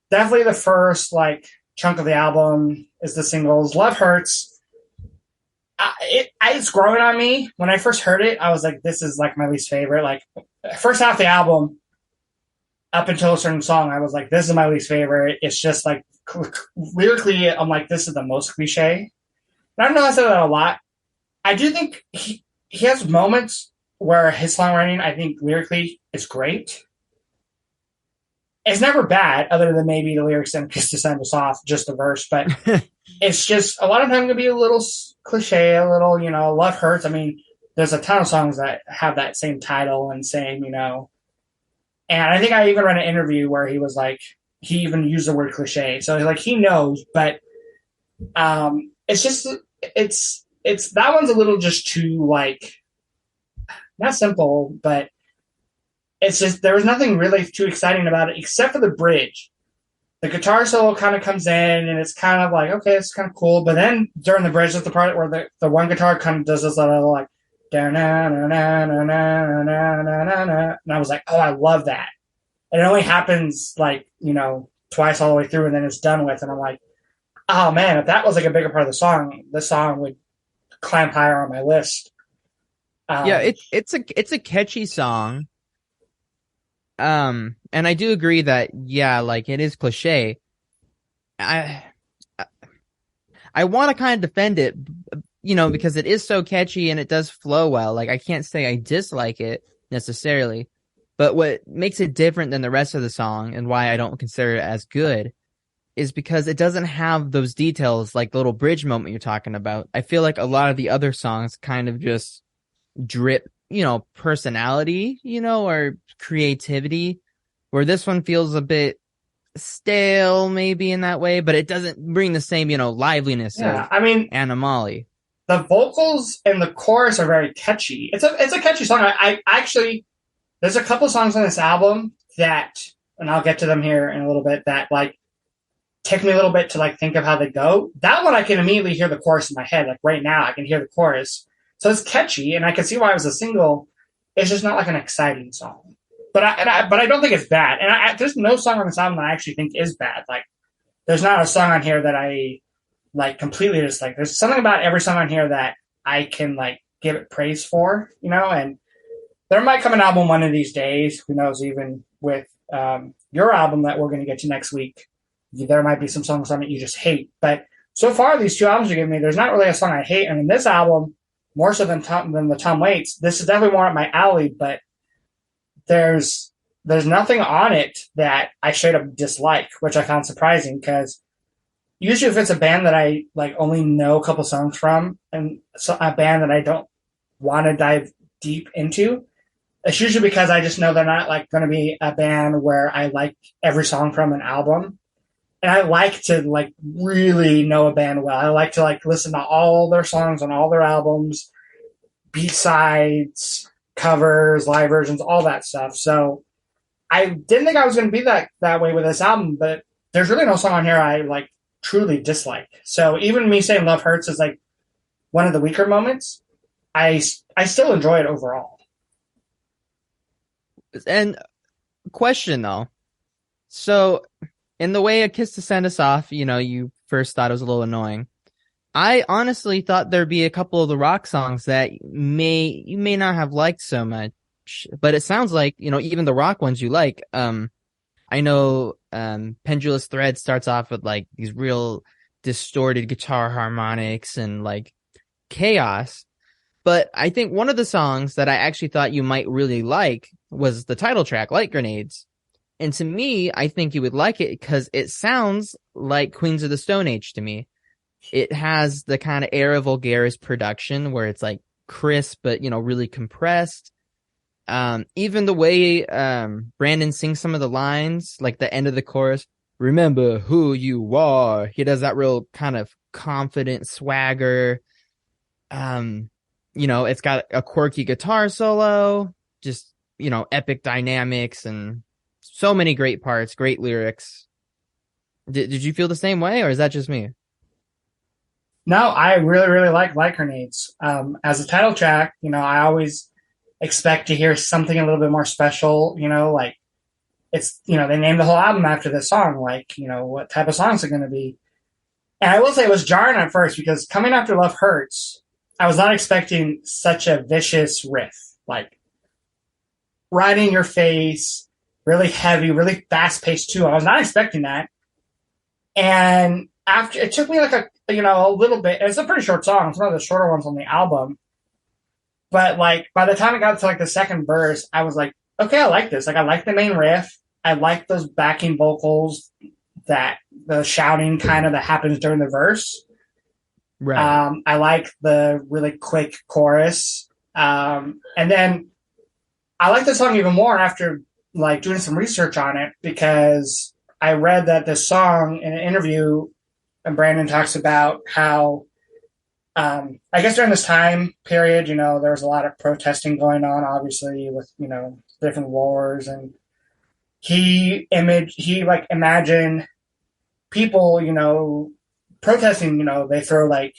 definitely the first like chunk of the album is the singles. Love Hurts. It's growing on me. When I first heard it, I was like, this is like my least favorite. Like first half of the album, up until a certain song, I was like, this is my least favorite. It's just like lyrically, I'm like, this is the most cliche. And I don't know, I said that a lot. I do think he has moments where his songwriting, I think lyrically, is great. It's never bad, other than maybe the lyrics and Kiss to Send Us Off, just the verse. But it's just a lot of times going to be a little cliche, a little, Love Hurts. I mean, there's a ton of songs that have that same title and same, And I think I even read an interview where he was like, he even used the word cliche. So like he knows, but it's just it's that one's a little just too like not simple, but it's just there was nothing really too exciting about it except for the bridge. The guitar solo kind of comes in and it's kind of like, okay, it's kind of cool. But then during the bridge, that's the part where the one guitar kind of does this little like and I was like, oh, I love that. And it only happens like, twice all the way through and then it's done with. And I'm like, oh man, if that was like a bigger part of the song would climb higher on my list. Yeah, it's a catchy song. And I do agree that, yeah, like it is cliche. I want to kind of defend it, because it is so catchy and it does flow well. Like I can't say I dislike it necessarily, but what makes it different than the rest of the song and why I don't consider it as good is because it doesn't have those details like the little bridge moment you're talking about. I feel like a lot of the other songs kind of just drip, personality, or creativity, where this one feels a bit stale maybe in that way, but it doesn't bring the same, liveliness Yeah, of I mean, Animali. the vocals and the chorus are very catchy. It's a catchy song. I actually there's a couple songs on this album that, and I'll get to them here in a little bit, that like take me a little bit to like think of how they go. That one I can immediately hear the chorus in my head. Like right now, I can hear the chorus, so it's catchy, and I can see why it was a single. It's just not like an exciting song, but I don't think it's bad. And there's no song on this album that I actually think is bad. Like there's not a song on here that I like completely dislike. There's something about every song on here that I can like give it praise for, and there might come an album one of these days. Who knows? Even with your album that we're going to get to next week, there might be some songs on it you just hate. But so far, these two albums you give me, there's not really a song I hate. And in this album, more so than the Tom Waits, this is definitely more up my alley. But there's nothing on it that I straight up dislike, which I found surprising because usually if it's a band that I like only know a couple songs from and so a band that I don't want to dive deep into, it's usually because I just know they're not like going to be a band where I like every song from an album. And I like to like really know a band well. I like to like listen to all their songs on all their albums, B-sides, covers, live versions, all that stuff. So I didn't think I was going to be that way with this album, but there's really no song on here I like truly dislike. So even me saying Love Hurts is like one of the weaker moments, I still enjoy it overall. And question though. So in the way A Kiss to Send Us Off, you first thought it was a little annoying. I honestly thought there'd be a couple of the rock songs that you may not have liked so much, but it sounds like, even the rock ones you like. I know Pendulous Thread starts off with like these real distorted guitar harmonics and like chaos. But I think one of the songs that I actually thought you might really like was the title track, Light Grenades. And to me, I think you would like it because it sounds like Queens of the Stone Age to me. It has the kind of Era Vulgaris production where it's like crisp, but, really compressed. Even the way Brandon sings some of the lines, like the end of the chorus, remember who you are. He does that real kind of confident swagger. It's got a quirky guitar solo, just, epic dynamics and so many great parts, great lyrics. Did you feel the same way, or is that just me? No, I really, really like Light Grenades. As a title track, I always expect to hear something a little bit more special, like it's, they named the whole album after this song, like, what type of song is it going to be? And I will say it was jarring at first because coming after Love Hurts, I was not expecting such a vicious riff, like right in your face, really heavy, really fast paced too. I was not expecting that. And after it took me like a little bit, it's a pretty short song. It's one of the shorter ones on the album. But like by the time it got to like the second verse, I was like, okay, I like this. Like I like the main riff. I like those backing vocals, that the shouting kind of that happens during the verse. Right. I like the really quick chorus. And then I like the song even more after like doing some research on it because I read that this song in an interview, and Brandon talks about how I guess during this time period, there was a lot of protesting going on, obviously with different wars, and he imagined people, protesting. They throw like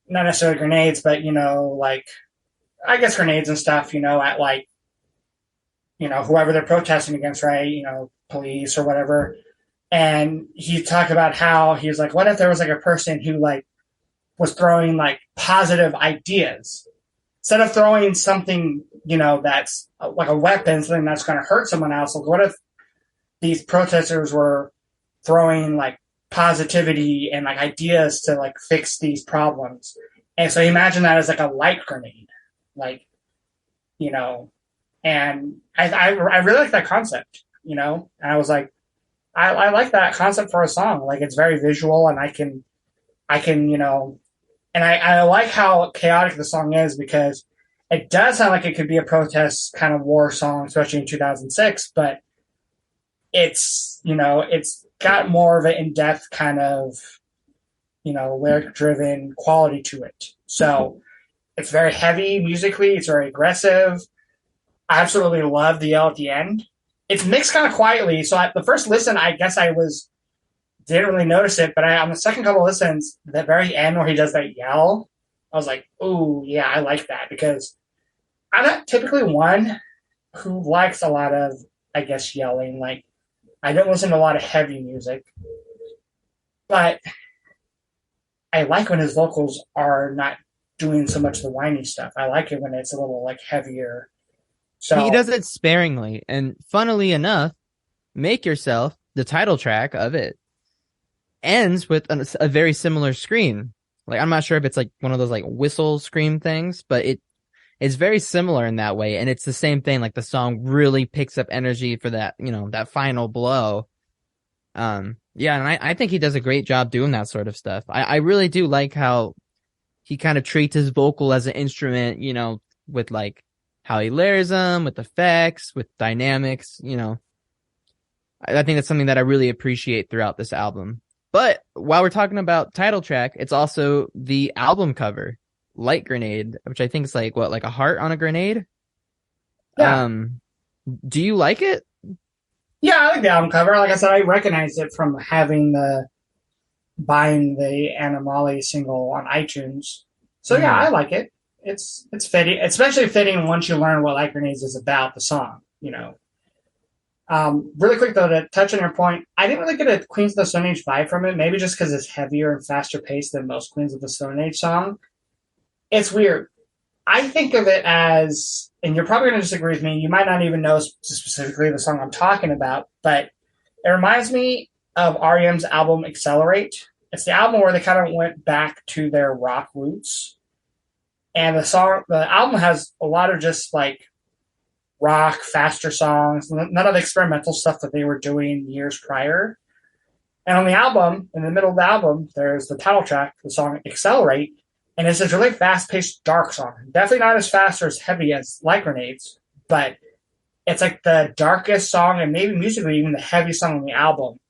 not necessarily grenades, but like I guess grenades and stuff, at like whoever they're protesting against, right? Police or whatever. And he talked about how he was like, what if there was like a person who like was throwing like positive ideas instead of throwing something, that's like a weapon, something that's going to hurt someone else. Like, what if these protesters were throwing like positivity and like ideas to like fix these problems. And so imagine that as like a light grenade, like, you know, and I really like that concept, and I was like, I like that concept for a song. Like it's very visual and I can, and I like how chaotic the song is because it does sound like it could be a protest kind of war song, especially in 2006, but it's got more of an in-depth kind of, lyric driven quality to it. So it's very heavy musically. It's very aggressive. I absolutely love the yell at the end. It's mixed kind of quietly. So at the first listen, I guess didn't really notice it, but on the second couple of listens, the very end where he does that yell, I was like, "Ooh, yeah, I like that," because I'm not typically one who likes a lot of, I guess, yelling. Like, I don't listen to a lot of heavy music, but I like when his vocals are not doing so much of the whiny stuff. I like it when it's a little like heavier. He So does it sparingly, and funnily enough, Make Yourself, the title track of it, ends with a very similar scream. Like I'm not sure if it's like one of those like whistle scream things, but it's very similar in that way, and it's the same thing. Like the song really picks up energy for that, that final blow. Yeah, and I think he does a great job doing that sort of stuff. I really do like how he kind of treats his vocal as an instrument, with like how he layers them, with effects, with dynamics, I think that's something that I really appreciate throughout this album. But while we're talking about title track, it's also the album cover, Light Grenade, which I think is like what, like a heart on a grenade? yeah, Do you like it? yeah, I like the album cover. Like I said, I recognize it from buying the Animali single on iTunes. So yeah, Mm-hmm. I like it. It's fitting, especially fitting once you learn what Like Grenades is about, the song. Really quick though, to touch on your point, I didn't really get a Queens of the Stone Age vibe from it. Maybe just because it's heavier and faster paced than most Queens of the Stone Age song. It's weird. I think of it as, and you're probably going to disagree with me. You might not even know specifically the song I'm talking about, but it reminds me of REM's album Accelerate. It's the album where they kind of went back to their rock roots, and the album has a lot of just like rock, faster songs, none of the experimental stuff that they were doing years prior. And on the album, in the middle of the album, there's the title track, the song Accelerate, and it's this really fast paced, dark song. Definitely not as fast or as heavy as Light Grenades, but it's like the darkest song and maybe musically even the heaviest song on the album.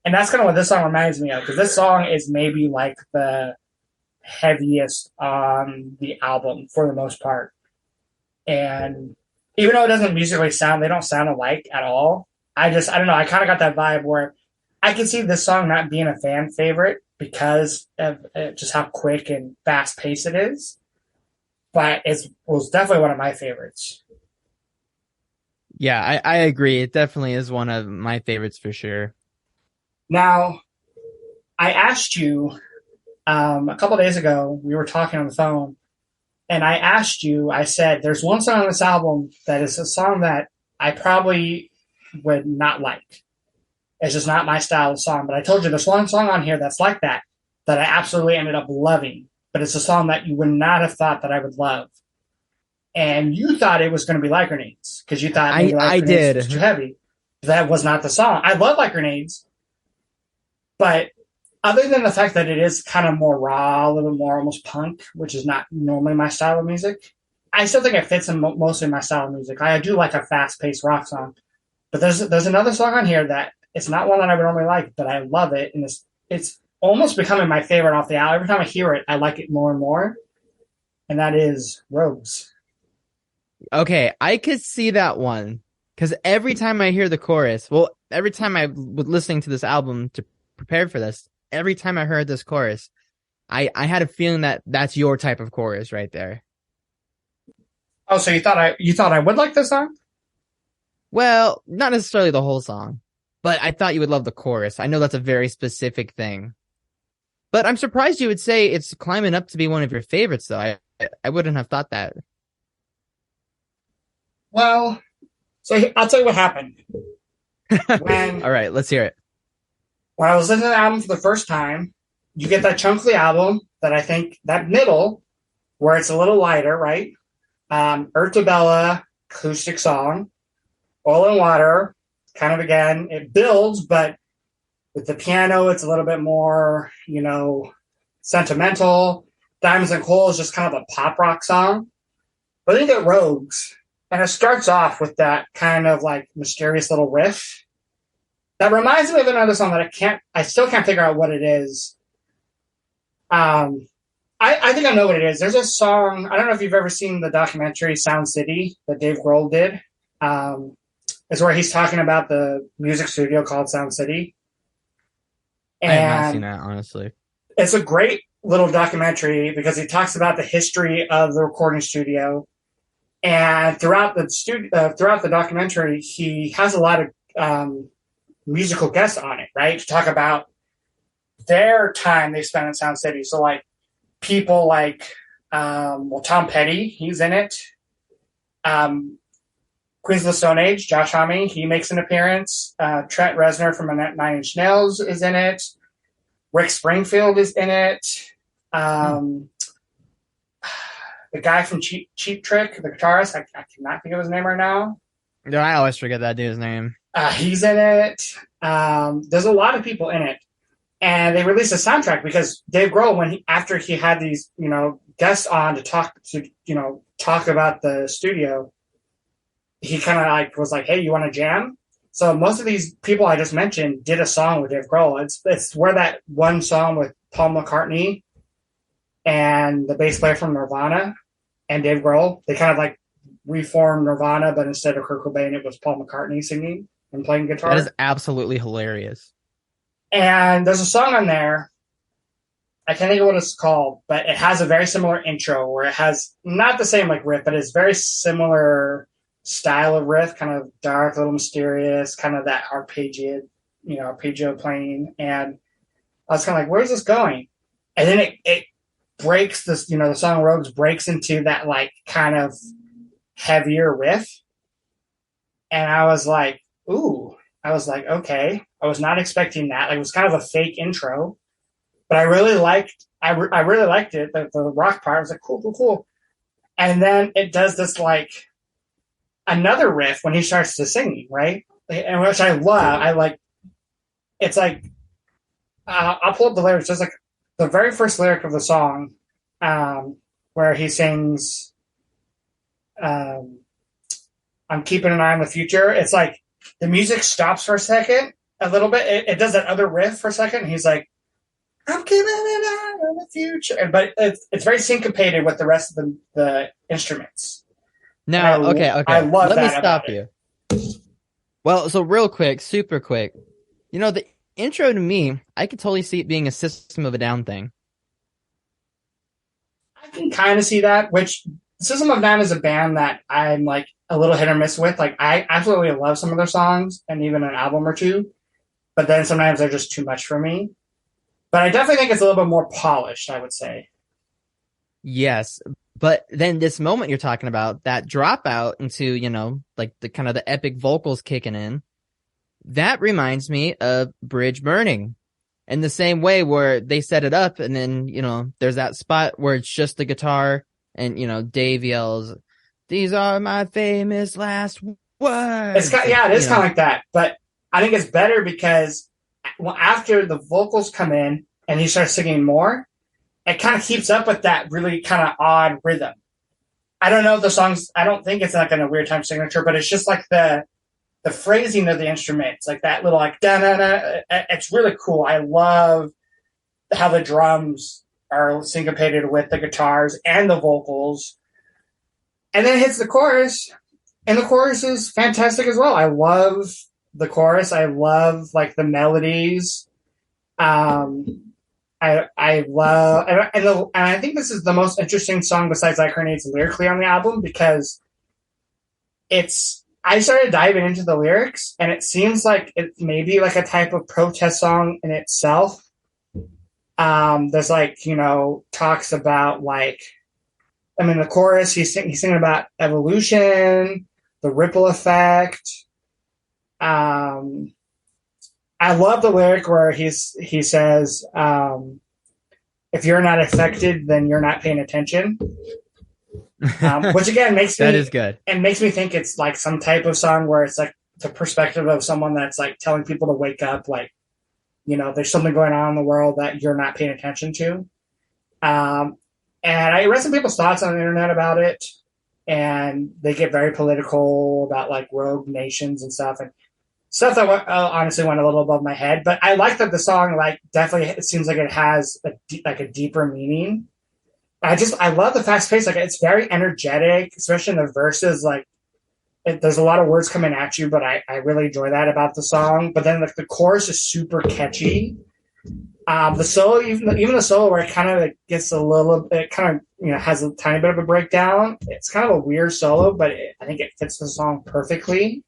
And that's kind of what this song reminds me of, because this song is maybe like the heaviest on the album for the most part. And even though it doesn't musically they don't sound alike at all. I don't know. I kind of got that vibe where I can see this song not being a fan favorite because of just how quick and fast paced it is. But it was definitely one of my favorites. Yeah, I agree. It definitely is one of my favorites for sure. Now, I asked you a couple days ago, we were talking on the phone, and I asked you, I said, there's one song on this album that is a song that I probably would not like. It's just not my style of song. But I told you there's one song on here that's like that I absolutely ended up loving. But it's a song that you would not have thought that I would love. And you thought it was going to be Like Grenades because you thought maybe Like I Grenades was did. too heavy. That was not the song. I love Like Grenades, but other than the fact that it is kind of more raw, a little bit more almost punk, which is not normally my style of music, I still think it fits in mostly my style of music. I do like a fast paced rock song, but there's another song on here that it's not one that I would normally like, but I love it, and it's almost becoming my favorite off the album. Every time I hear it, I like it more and more, and that is Rogues. Okay, I could see that one because every time I hear the chorus, well, every time I was listening to this album to prepare for this, every time I heard this chorus, I had a feeling that that's your type of chorus right there. Oh, so you thought I would like this song? Well, not necessarily the whole song, but I thought you would love the chorus. I know that's a very specific thing, but I'm surprised you would say it's climbing up to be one of your favorites, though. I wouldn't have thought that. Well, so I'll tell you what happened when All right, let's hear it. when I was listening to the album for the first time, you get that chunk of the album that I think that middle where it's a little lighter, right? Urtabella, acoustic song, Oil and Water, kind of again, it builds, but with the piano, it's a little bit more, sentimental. Diamonds and Coal is just kind of a pop rock song. But then you get Rogues, and it starts off with that kind of like mysterious little riff that reminds me of another song that I still can't figure out what it is. I think I know what it is. There's a song, I don't know if you've ever seen the documentary Sound City that Dave Grohl did. It's where he's talking about the music studio called Sound City. I have not seen And that, honestly. it's a great little documentary because he talks about the history of the recording studio. And throughout the documentary, he has a lot of musical guests on it, right? To talk about their time they spent in Sound City. So like people like Tom Petty, he's in it. Queens of the Stone Age, Josh Homme, he makes an appearance. Trent Reznor from Nine Inch Nails is in it. Rick Springfield is in it. The guy from Cheap Trick, the guitarist, I cannot think of his name right now. No, I always forget that dude's name. He's in it. There's a lot of people in it. And they released a soundtrack because Dave Grohl, after he had these, guests on to talk about the studio, he kind of like was like, "Hey, you want to jam?" So most of these people I just mentioned did a song with Dave Grohl. It's where that one song with Paul McCartney and the bass player from Nirvana and Dave Grohl, they kind of like reformed Nirvana, but instead of Kurt Cobain, it was Paul McCartney singing and playing guitar. That is absolutely hilarious. And there's a song on there, I can't think of what it's called, but it has a very similar intro where it has not the same like riff, but it's very similar style of riff, kind of dark, a little mysterious, kind of that arpeggio playing. And I was kind of like, where's this going? And then it breaks this, the song Rogues breaks into that like kind of heavier riff. And I was like, ooh, okay. I was not expecting that. Like, it was kind of a fake intro, but I really liked it. The rock part was like, cool. And then it does this like another riff when he starts to singing, right? And which I love. It's like, I'll pull up the lyrics. Just like the very first lyric of the song, where he sings, I'm keeping an eye on the future. It's like the music stops for a second, a little bit. It does that other riff for a second. And he's like, I'm keeping an eye on the future. But it's very syncopated with the rest of the instruments. Now, okay. I love Let that. me stop you. Well, so real quick, super quick. The intro to me, I could totally see it being a System of a Down thing. I can kind of see that, which System of a Down is a band that I'm like a little hit or miss with. Like, I absolutely love some of their songs and even an album or two, but then sometimes they're just too much for me. But I definitely think it's a little bit more polished, I would say. Yes, but then this moment you're talking about, that dropout into, like the kind of the epic vocals kicking in, that reminds me of Bridge Burning. In the same way where they set it up and then, there's that spot where it's just the guitar and, Dave yells, "These are my famous last words." It is kind of like that. But I think it's better because after the vocals come in and he starts singing more, it kind of keeps up with that really kind of odd rhythm. I don't know if the songs, I don't think it's like in a Weird Time signature, but it's just like the phrasing of the instruments, like that little like da-na-na. It's really cool. I love how the drums are syncopated with the guitars and the vocals. And then it hits the chorus, and the chorus is fantastic as well. I love the chorus. I love like the melodies. I love, and I think this is the most interesting song besides Like Grenades lyrically on the album because I started diving into the lyrics and it seems like it's maybe like a type of protest song in itself. There's like, talks about like, the chorus, he's singing about evolution, the ripple effect. I I love the lyric where he says, "If you're not affected, then you're not paying attention." Which again That is good. makes me think it's like some type of song where it's like the perspective of someone that's like telling people to wake up, like, there's something going on in the world that you're not paying attention to. And I read some people's thoughts on the internet about it, and they get very political about like rogue nations and stuff, and stuff that honestly went a little above my head. But I like that the song, like, definitely, it seems like it has a deeper meaning. I love the fast pace. Like, it's very energetic, especially in the verses. Like, there's a lot of words coming at you, but I really enjoy that about the song. But then like the chorus is super catchy. The solo, even the solo, where it kind of gets a little, it kind of has a tiny bit of a breakdown. It's kind of a weird solo, but I think it fits the song perfectly.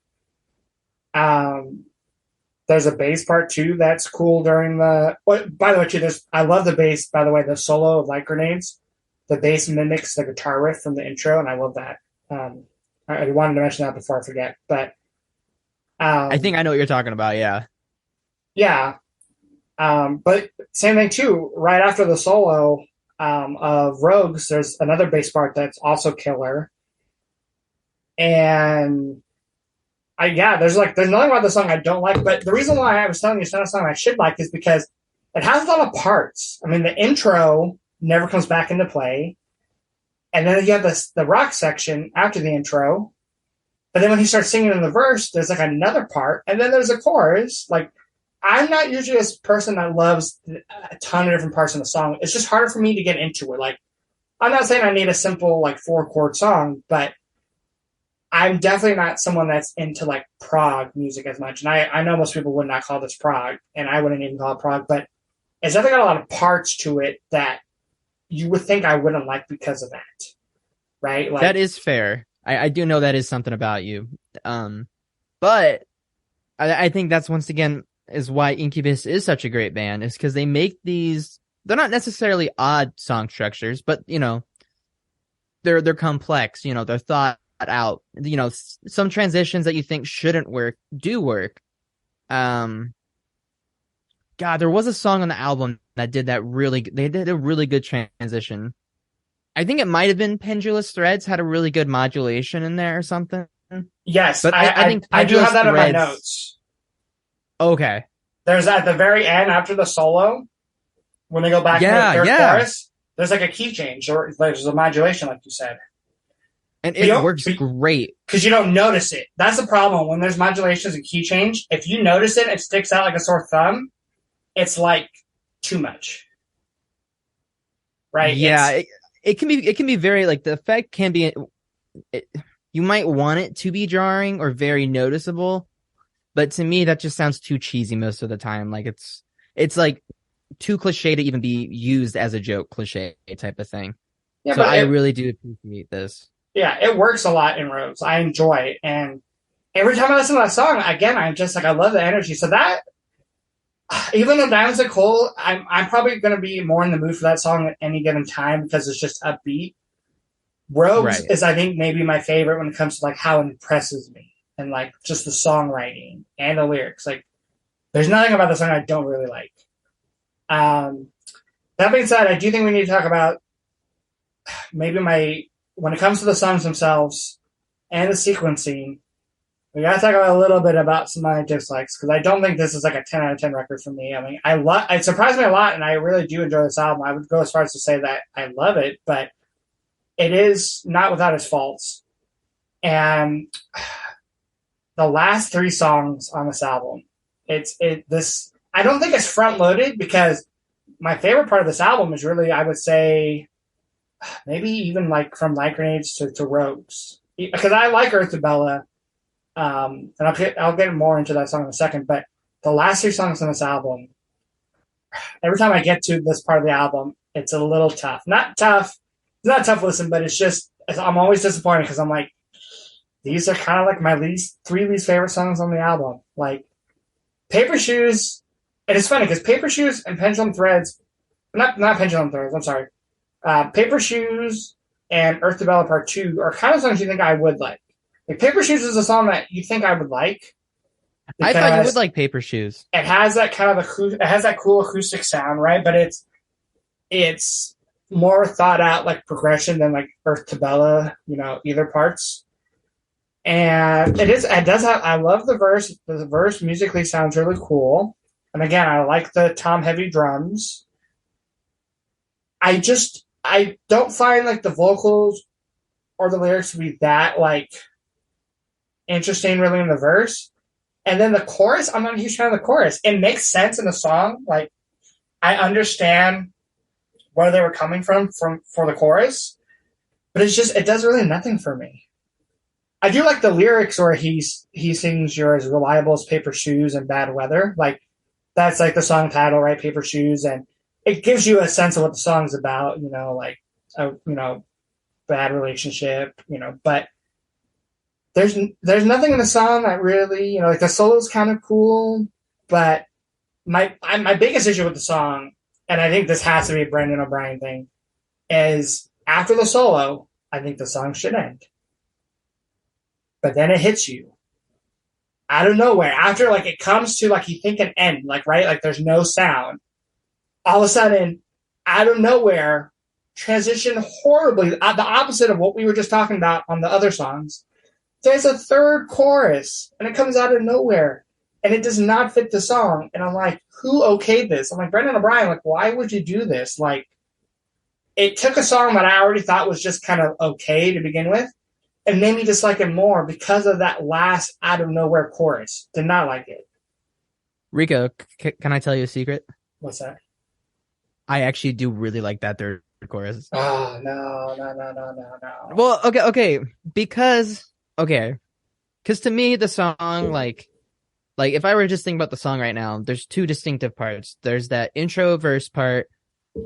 There's a bass part too that's cool during the. By the way, too, I love the bass. By the way, the solo of Light Grenades, the bass mimics the guitar riff from the intro, and I love that. I wanted to mention that before I forget, but I think I know what you're talking about. Yeah. Yeah. But same thing too. Right after the solo of Rogues, there's another bass part that's also killer. And there's nothing about the song I don't like. But the reason why I was telling you it's not a song I should like is because it has a lot of parts. I mean, the intro never comes back into play. And then you have the rock section after the intro. But then when he starts singing in the verse, there's like another part. And then there's a chorus. Like, I'm not usually a person that loves a ton of different parts in the song. It's just harder for me to get into it. Like, I'm not saying I need a simple, like, 4-chord song, but I'm definitely not someone that's into, like, prog music as much. And I know most people would not call this prog, and I wouldn't even call it prog, but it's definitely got a lot of parts to it that you would think I wouldn't like because of that, right? Like, that is fair. I do know that is something about you. But I think that's, once again, is why Incubus is such a great band, is because they make these, they're not necessarily odd song structures, but, they're complex, they're thought out, some transitions that you think shouldn't work, do work. God, there was a song on the album that did that they did a really good transition. I think it might have been Pendulous Threads had a really good modulation in there or something. Yes, but I think I do have that Threads, in my notes. Okay. There's at the very end after the solo, when they go back to the third chorus, there's like a key change, or there's a modulation, like you said. And it works great. Because you don't notice it. That's the problem. When there's modulations and key change, if you notice it, it sticks out like a sore thumb, it's like too much. Right? Yeah, it can be very, like, the effect can be, you might want it to be jarring or very noticeable, but to me that just sounds too cheesy most of the time. Like, it's like too cliche to even be used as a joke cliche type of thing. Yeah, so I really do appreciate this. Yeah, it works a lot in Rogues. I enjoy it, and every time I listen to that song, again, I'm just like, I love the energy. So that, even though Diamonds Are Cold, I'm probably going to be more in the mood for that song at any given time because it's just upbeat. Rogues is, I think, maybe my favorite when it comes to like how it impresses me and like just the songwriting and the lyrics. Like, there's nothing about the song I don't really like. That being said, I do think we need to talk about maybe when it comes to the songs themselves and the sequencing, we got to talk a little bit about some of my dislikes, because I don't think this is like a 10 out of 10 record for me. I mean, it surprised me a lot, and I really do enjoy this album. I would go as far as to say that I love it, but it is not without its faults. And the last 3 songs on this album, I don't think it's front loaded, because my favorite part of this album is really, I would say, maybe even like from Light Grenades to Rogues, because I like Earth to Bella, and I'll get more into that song in a second. But the last 3 songs on this album, every time I get to this part of the album, it's a little tough. Not tough, it's not a tough listen, but I'm always disappointed, because I'm like, these are kind of like my 3 least favorite songs on the album. Like Paper Shoes, and it's funny because Paper Shoes and Pendulum Threads, not Pendulum Threads, I'm sorry. Paper Shoes and Earth to Bella Part 2 are kind of songs you think I would like. Like, Paper Shoes is a song that you think I would like, I thought you would because like Paper Shoes. it has that kind of it has that cool acoustic sound, right? But it's more thought out like progression than like Earth to Bella, either parts. And it does have, I love the verse. The verse musically sounds really cool. And again, I like the tom heavy drums. I don't find like the vocals or the lyrics to be that like interesting really in the verse. And then the chorus, I'm not a huge fan of the chorus. It makes sense in the song. Like I understand where they were coming from for the chorus, but it does really nothing for me. I do like the lyrics where he sings "You're as reliable as paper shoes in bad weather." Like that's like the song title, right? Paper shoes, and it gives you a sense of what the song's about. Like a bad relationship. But there's nothing in the song that really like the solo's kind of cool, but my biggest issue with the song, and I think this has to be a Brendan O'Brien thing, is after the solo, I think the song should end. But then it hits you out of nowhere. After like it comes to like you think an end, like right, like there's no sound. All of a sudden, out of nowhere, transition horribly. The opposite of what we were just talking about on the other songs. There's a third chorus, and it comes out of nowhere, and it does not fit the song. And I'm like, who okayed this? I'm like, Brendan O'Brien, like, why would you do this? Like, it took a song that I already thought was just kind of okay to begin with, and made me dislike it more because of that last out of nowhere chorus. Did not like it. Rico, can I tell you a secret? What's that? I actually do really like that third chorus. Oh, no. Well, okay. Because to me, the song, like if I were just thinking about the song right now, there's two distinctive parts. There's that intro verse part,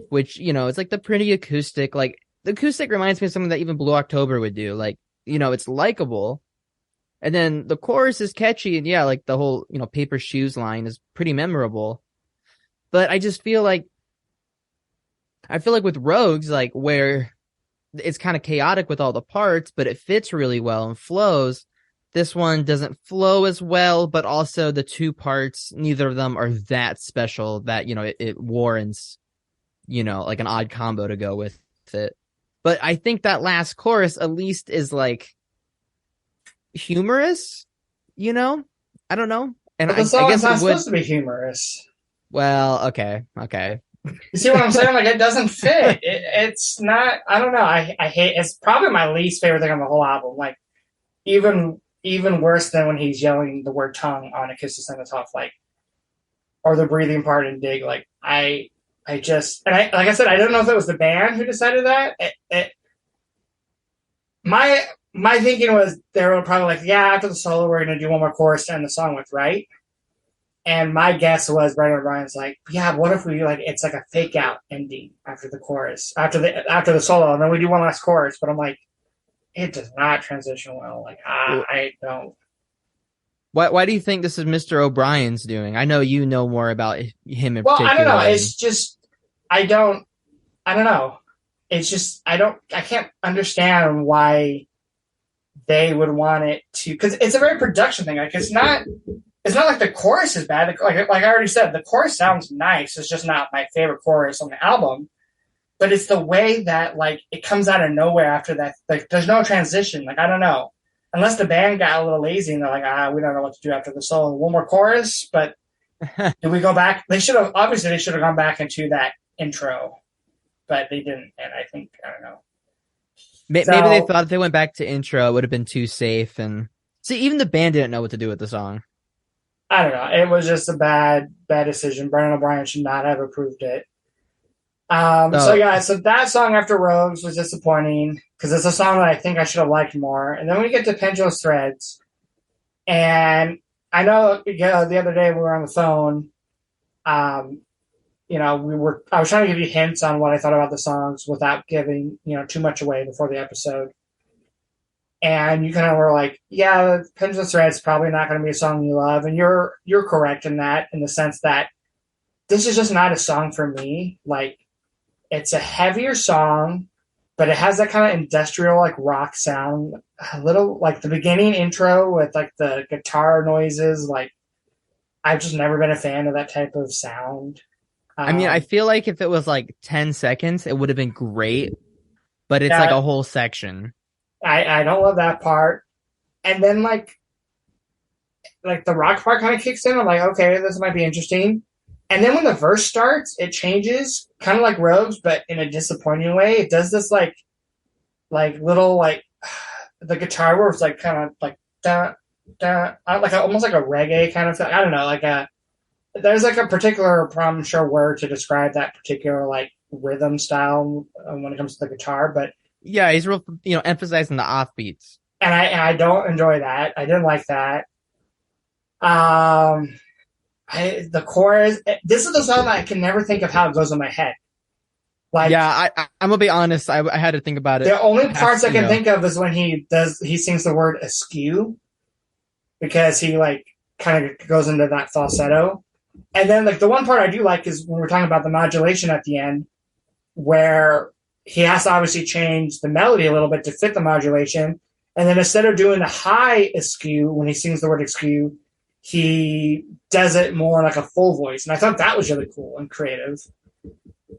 which, it's like the pretty acoustic, like the acoustic reminds me of something that even Blue October would do. Like, it's likable. And then the chorus is catchy. And yeah, like the whole, paper shoes line is pretty memorable. But I just feel like with Rogues, like where it's kind of chaotic with all the parts, but it fits really well and flows. This one doesn't flow as well, but also the two parts, neither of them are that special that, it warrants, like an odd combo to go with it. But I think that last chorus at least is like humorous, I don't know. And but the I guess song's not it would... supposed to be humorous. Well, okay. You see what I'm saying? Like, it doesn't fit. It's not, I don't know. I hate, it's probably my least favorite thing on the whole album. Like, even worse than when he's yelling the word tongue on A Kiss to Send Us Off, like, or the breathing part in Dig. Like, I just, and like I said, I don't know if it was the band who decided that. My thinking was they were probably like, yeah, after the solo, we're going to do one more chorus to end the song with, right? And my guess was Brendan O'Brien's like, yeah, what if we like it's like a fake out ending after the chorus, after the solo, and then we do one last chorus. But I'm like, it does not transition well. Like I don't. Why do you think this is Mr. O'Brien's doing? I know you know more about him in particular. Well, I don't know. It's just I don't know. It's just I can't understand why they would want it to, because it's a very production thing. Like it's not like the chorus is bad. Like I already said, the chorus sounds nice. It's just not my favorite chorus on the album. But it's the way that like it comes out of nowhere after that. Like there's no transition. Like I don't know. Unless the band got a little lazy and they're like, we don't know what to do after the solo. One more chorus, but do we go back? They should have gone back into that intro, but they didn't. And I think, I don't know. Maybe they thought if they went back to intro, it would have been too safe. And see, even the band didn't know what to do with the song. I don't know. It was just a bad decision. Brendan O'Brien should not have approved it. So that song after Rogues was disappointing because it's a song that I think I should have liked more. And then we get to Pendulous Threads, and I know the other day we were on the phone. I was trying to give you hints on what I thought about the songs without giving too much away before the episode. And you kind of were like, yeah, Pendulous Threads is probably not going to be a song you love, and you're correct in that, in the sense that this is just not a song for me. Like, it's a heavier song, but it has that kind of industrial, like, rock sound. A little, like, the beginning intro with, like, the guitar noises, like, I've just never been a fan of that type of sound. I mean, I Um, feel like if it was like 10 seconds, it would have been great, but it's like yeah, a whole section. I don't love that part. And then like the rock part kind of kicks in. I'm like, okay, this might be interesting. And then when the verse starts, it changes, kind of like Rogues, but in a disappointing way. It does this like little like the guitar where it's like kind of like da da like almost like a reggae kind of thing. I don't know, like a there's like a particular I'm sure word to describe that particular like rhythm style when it comes to the guitar, but Yeah, he's real, emphasizing the offbeats. and I don't enjoy that. I didn't like that. Um, the chorus. This is the song that I can never think of how it goes in my head. Like Yeah, I'm gonna be honest. I had to think about it. the only Past, parts I can think of is when he sings the word askew because he like kind of goes into that falsetto. And then like the one part I do like is when we're talking about the modulation at the end, where he has to obviously change the melody a little bit to fit the modulation. And then instead of doing the high askew when he sings the word askew, he does it more like a full voice. And I thought that was really cool and creative.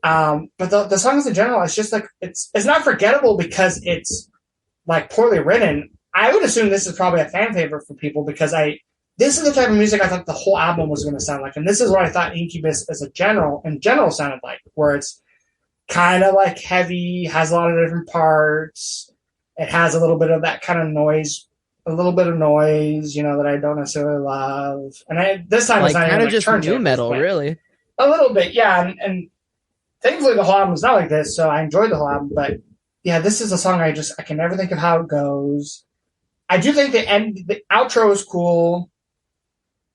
But the songs in general, it's just like it's not forgettable because it's like poorly written. I would assume this is probably a fan favorite for people because I this is the type of music I thought the whole album was going to sound like, and this is what I thought Incubus as a general sounded like, where it's kind of like heavy, has a lot of different parts. It has a little bit of that kind of noise, a little bit of noise, that I don't necessarily love. And this time it's like not kind even of like just new turntables, metal, but really. a little bit, yeah. And thankfully the whole album is not like this, so I enjoyed the whole album. But yeah, this is a song I can never think of how it goes. I do think the outro is cool.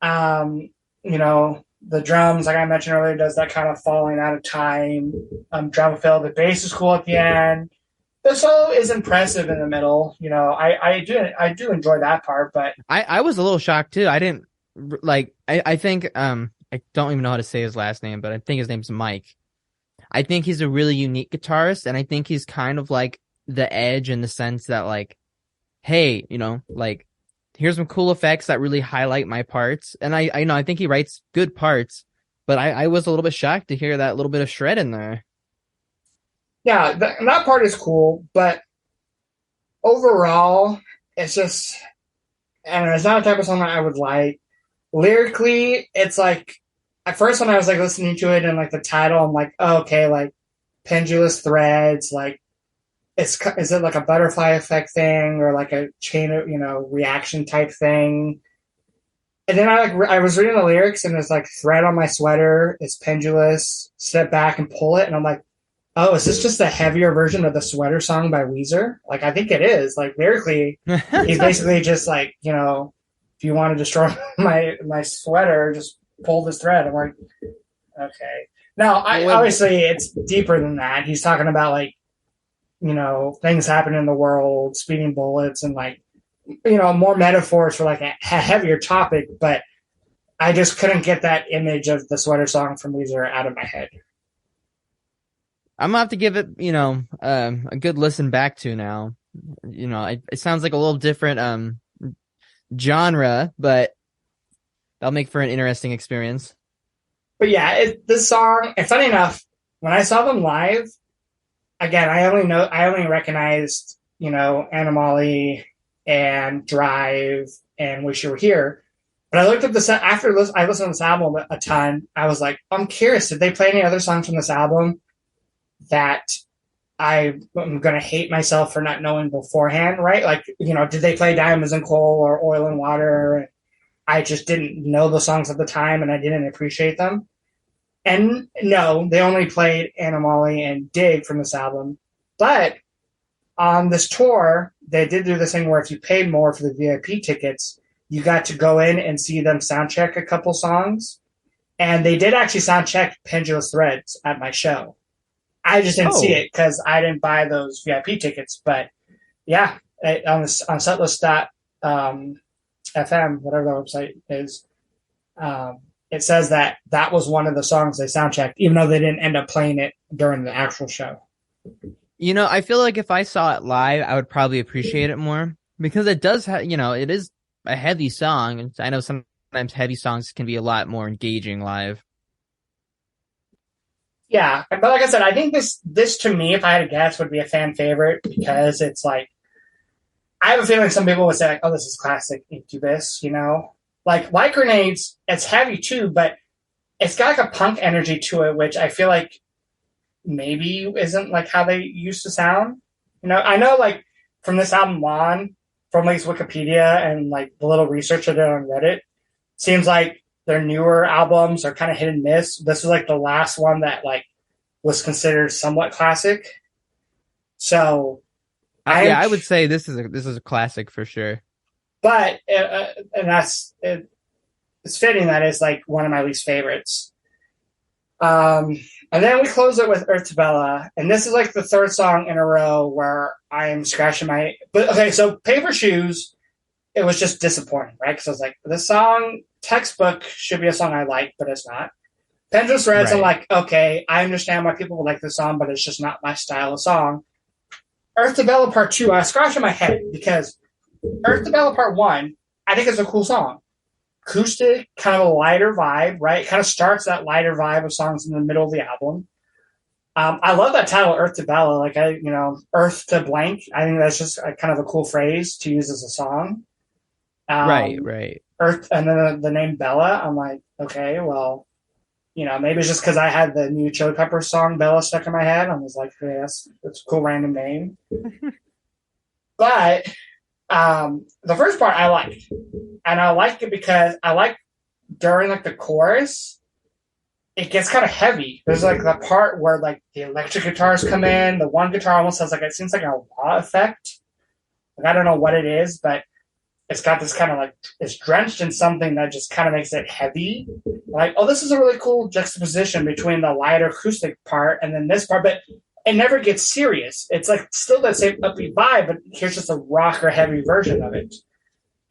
The drums, like I mentioned earlier, does that kind of falling out of time drum fill. The bass is cool at the end. The solo is impressive in the middle. I do enjoy that part, but I was a little shocked too. I didn't like. I think I don't even know how to say his last name, but I think his name's Mike. I think he's a really unique guitarist, and I think he's kind of like the edge in the sense that like, hey, like here's some cool effects that really highlight my parts. And I think he writes good parts, but I was a little bit shocked to hear that little bit of shred in there. yeah, that part is cool. But overall, it's just, and it's not a type of song that I would like. Lyrically, it's like at first when I was like listening to it and like the title, I'm like, oh, okay, like pendulous threads, like is it like a butterfly effect thing or like a chain of reaction type thing? And then I was reading the lyrics and it's like thread on my sweater is pendulous, step back and pull it, and I'm like, oh, is this just a heavier version of the Sweater Song by Weezer? Like I think it is. Like lyrically, he's basically just like if you want to destroy my sweater, just pull this thread. I'm like, okay. Now, obviously it's deeper than that. He's talking about like things happen in the world, speeding bullets, and like more metaphors for like a heavier topic, but I just couldn't get that image of the Sweater Song from Weezer out of my head. I'm gonna have to give it, a good listen back to now. It sounds like a little different genre, but that'll make for an interesting experience. But yeah, this song, and funny enough, when I saw them live, again, I only recognized, Animali and Drive and Wish You Were Here. But I looked up the set after I listened to this album a ton. I was like, I'm curious, did they play any other songs from this album that I'm going to hate myself for not knowing beforehand, right? Like, did they play Diamonds and Coal or Oil and Water? I just didn't know the songs at the time and I didn't appreciate them. And no, they only played Animali and Dig from this album. But on this tour, they did do this thing where if you paid more for the VIP tickets, you got to go in and see them soundcheck a couple songs. And they did actually soundcheck Pendulous Threads at my show. I just didn't see it because I didn't buy those VIP tickets. But yeah, on setlist.fm, whatever the website is, it says that was one of the songs they soundchecked, even though they didn't end up playing it during the actual show. I feel like if I saw it live, I would probably appreciate it more because it does have, it is a heavy song. And I know sometimes sometimes heavy songs can be a lot more engaging live. Yeah, but like I said, I think this to me, if I had to guess, would be a fan favorite because it's like I have a feeling some people would say like, "Oh, this is classic Incubus," you know. Like Grenades, it's heavy too, but it's got like a punk energy to it, which I feel like maybe isn't like how they used to sound. You know, I know like from this album on, from like Wikipedia and like the little research I did on Reddit, seems like their newer albums are kind of hit and miss. This is like the last one that like was considered somewhat classic. So Yeah, I would say this is a classic for sure. but and it's fitting that it's like one of my least favorites. And then we close it with Earth to Bella, and this is like the third song in a row where I am scratching my. But okay, so Paper Shoes, it was just disappointing, right? Because I was like, this song textbook should be a song I like, but it's not. Pendulum Threads, I'm like, okay, I understand why people would like this song, but it's just not my style of song. Earth to Bella Part 2, I was scratching my head because Earth to Bella Part 1, I think it's a cool song. Acoustic, kind of a lighter vibe, right? It kind of starts that lighter vibe of songs in the middle of the album. I love that title, Earth to Bella. Like, Earth to blank. I think that's just kind of a cool phrase to use as a song. Right. Earth, and then the name Bella. I'm like, okay, well, maybe it's just because I had the new Chili Peppers song Bella stuck in my head. I was like, hey, that's a cool random name. But the first part I liked. And I liked it because I like during like the chorus, it gets kind of heavy. There's like the part where like the electric guitars come in. The one guitar almost has like it seems like a wah effect. Like I don't know what it is, but it's got this kind of like it's drenched in something that just kind of makes it heavy. Like, oh, this is a really cool juxtaposition between the lighter acoustic part and then this part, but it never gets serious. It's like still that same upbeat vibe, but here's just a rocker heavy version of it.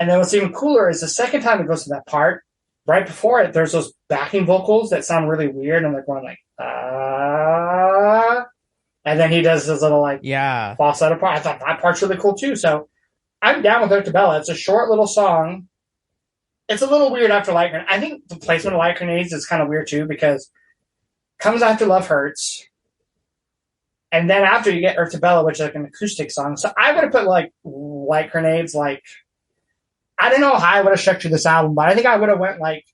And then what's even cooler is the second time it goes to that part, right before it, there's those backing vocals that sound really weird, and they're going like, and then he does this little like falsetto part. I thought that part's really cool too. So I'm down with Earth to Bella. It's a short little song. It's a little weird after Light Grenades. I think the placement of Light Grenades is kind of weird too because it comes after Love Hurts. And then after you get Earth to Bella, which is like an acoustic song. So I would have put like Light Grenades like I don't know how I would have structured this album, but I think I would have went like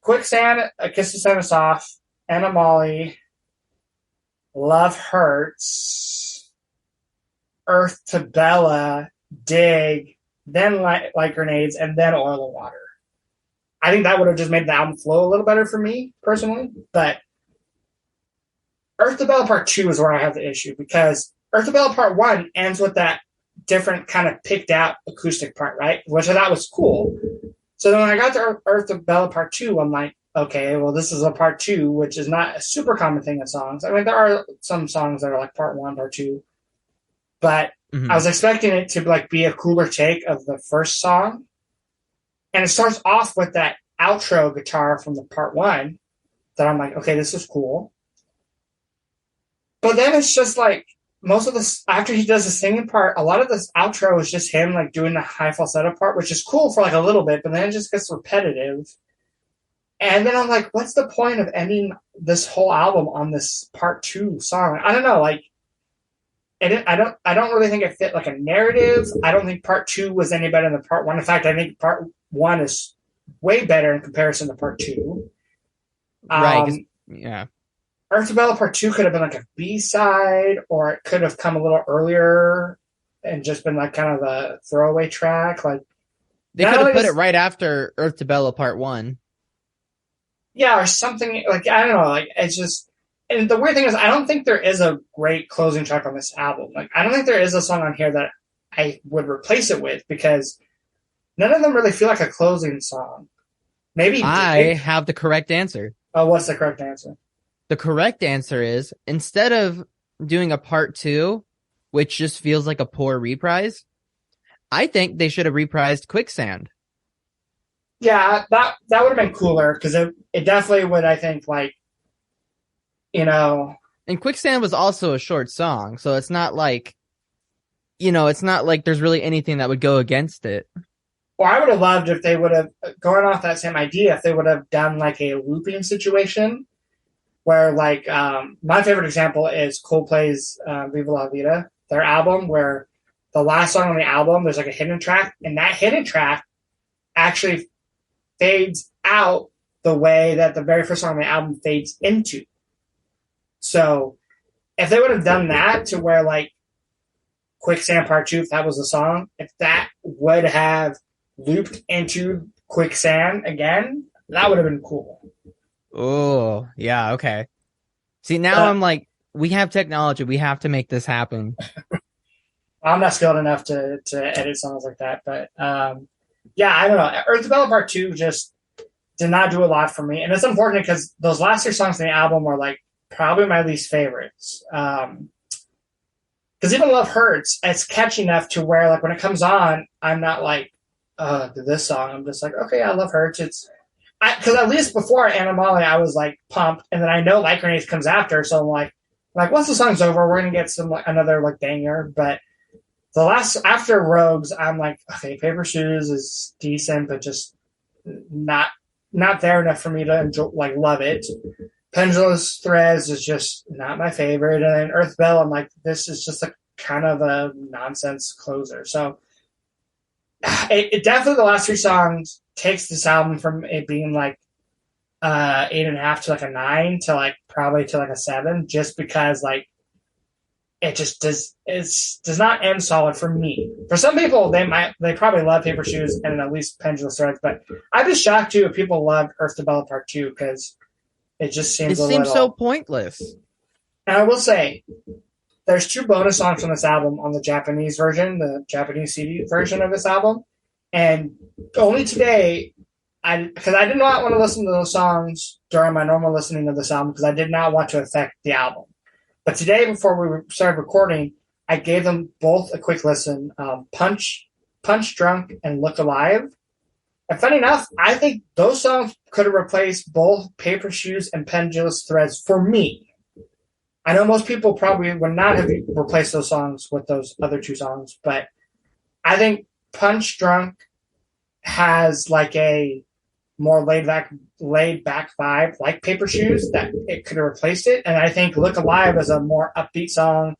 Quicksand, A Kiss to Send Us Off, Anna Molly, Love Hurts, Earth to Bella, Dig, then Light Grenades, and then Oil and Water. I think that would have just made the album flow a little better for me, personally. But Earth to Bella Part 2 is where I have the issue because Earth to Bella Part 1 ends with that different kind of picked out acoustic part, right? Which I thought was cool. So then when I got to Earth to Bella Part 2, I'm like, okay, well, this is a Part 2, which is not a super common thing in songs. I mean, there are some songs that are like Part 1, Part 2. But I was expecting it to like be a cooler take of the first song. And it starts off with that outro guitar from the Part 1 that I'm like, okay, this is cool. But then it's just like, most of this, after he does the singing part, a lot of this outro is just him like doing the high falsetto part, which is cool for like a little bit, but then it just gets repetitive. And then I'm like, what's the point of ending this whole album on this Part 2 song? I don't know, like, I don't really think it fit like a narrative. I don't think Part 2 was any better than Part 1. In fact, I think Part 1 is way better in comparison to Part 2. Right. Yeah. Earth to Bella Part 2 could have been like a B-side, or it could have come a little earlier and just been like kind of a throwaway track. Like they could have put it right after Earth to Bella Part 1. Yeah, or something like I don't know. Like it's just, and the weird thing is, I don't think there is a great closing track on this album. Like I don't think there is a song on here that I would replace it with because none of them really feel like a closing song. Maybe I have the correct answer. Oh, what's the correct answer? The correct answer is, instead of doing a Part 2, which just feels like a poor reprise, I think they should have reprised Quicksand. Yeah, that would have been cooler, because it definitely would, I think, like, And Quicksand was also a short song, so it's not like, it's not like there's really anything that would go against it. or I would have loved if they would have going off that same idea if they would have done like a looping situation where like my favorite example is Coldplay's Viva La Vida, their album where the last song on the album there's like a hidden track and that hidden track actually fades out the way that the very first song on the album fades into. So if they would have done that to where like Quicksand Part 2, if that was the song, if that would have looped into Quicksand again, that would have been cool. Oh, yeah, okay. See, now I'm like, we have technology. We have to make this happen. I'm not skilled enough to edit songs like that, but yeah, I don't know. Earth Develop Part 2 just did not do a lot for me. And it's unfortunate because those last 3 songs in the album were like probably my least favorites. Because even Love Hurts, it's catchy enough to where like when it comes on, I'm not like, this song. I'm just like, okay, I Love Hurts. Because at least before Animale, I was like pumped, and then I know Like Grenades comes after, so I'm like once the song's over, we're gonna get some like, another like banger. But the last after Rogues, I'm like, okay, Paper Shoes is decent, but just not there enough for me to enjoy, like love it. Pendulous Threads is just not my favorite, and then Earth Bell, I'm like, this is just a kind of a nonsense closer. So it definitely the last 3 songs takes this album from it being like 8.5 to like a 9 to like probably to like a 7, just because like it just does not end solid for me. For some people, they probably love Paper Shoes and at least Pendulous Threads, but I'd be shocked too if people loved Earth Develop Part 2 because it just seems so pointless. And I will say, there's 2 bonus songs on this album on the Japanese version, the Japanese CD version of this album. And only today, because I did not want to listen to those songs during my normal listening of this album because I did not want to affect the album. But today, before we started recording, I gave them both a quick listen. Punch Drunk and Look Alive. And funny enough, I think those songs could have replaced both Paper Shoes and Pendulous Threads for me. I know most people probably would not have replaced those songs with those other 2 songs, but I think Punch Drunk has like a more laid back vibe, like Paper Shoes, that it could have replaced it. And I think Look Alive is a more upbeat song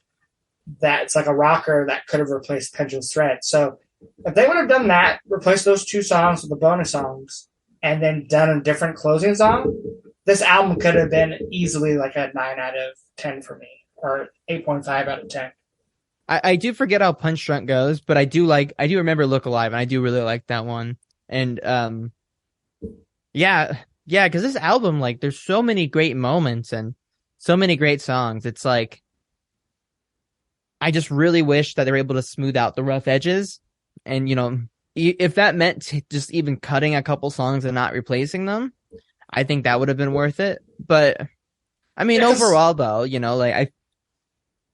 that's like a rocker that could have replaced Pendulous Thread. So if they would have done that, replaced those 2 songs with the bonus songs, and then done a different closing song, this album could have been easily like a 9 out of 10 for me, or 8.5 out of 10. I do forget how Punch Drunk goes, but I do remember Look Alive, and I do really like that one. And yeah, because this album, like, there's so many great moments and so many great songs. It's like, I just really wish that they were able to smooth out the rough edges. And, you know, if that meant just even cutting a couple songs and not replacing them, I think that would have been worth it. But I mean, overall, though, you know, like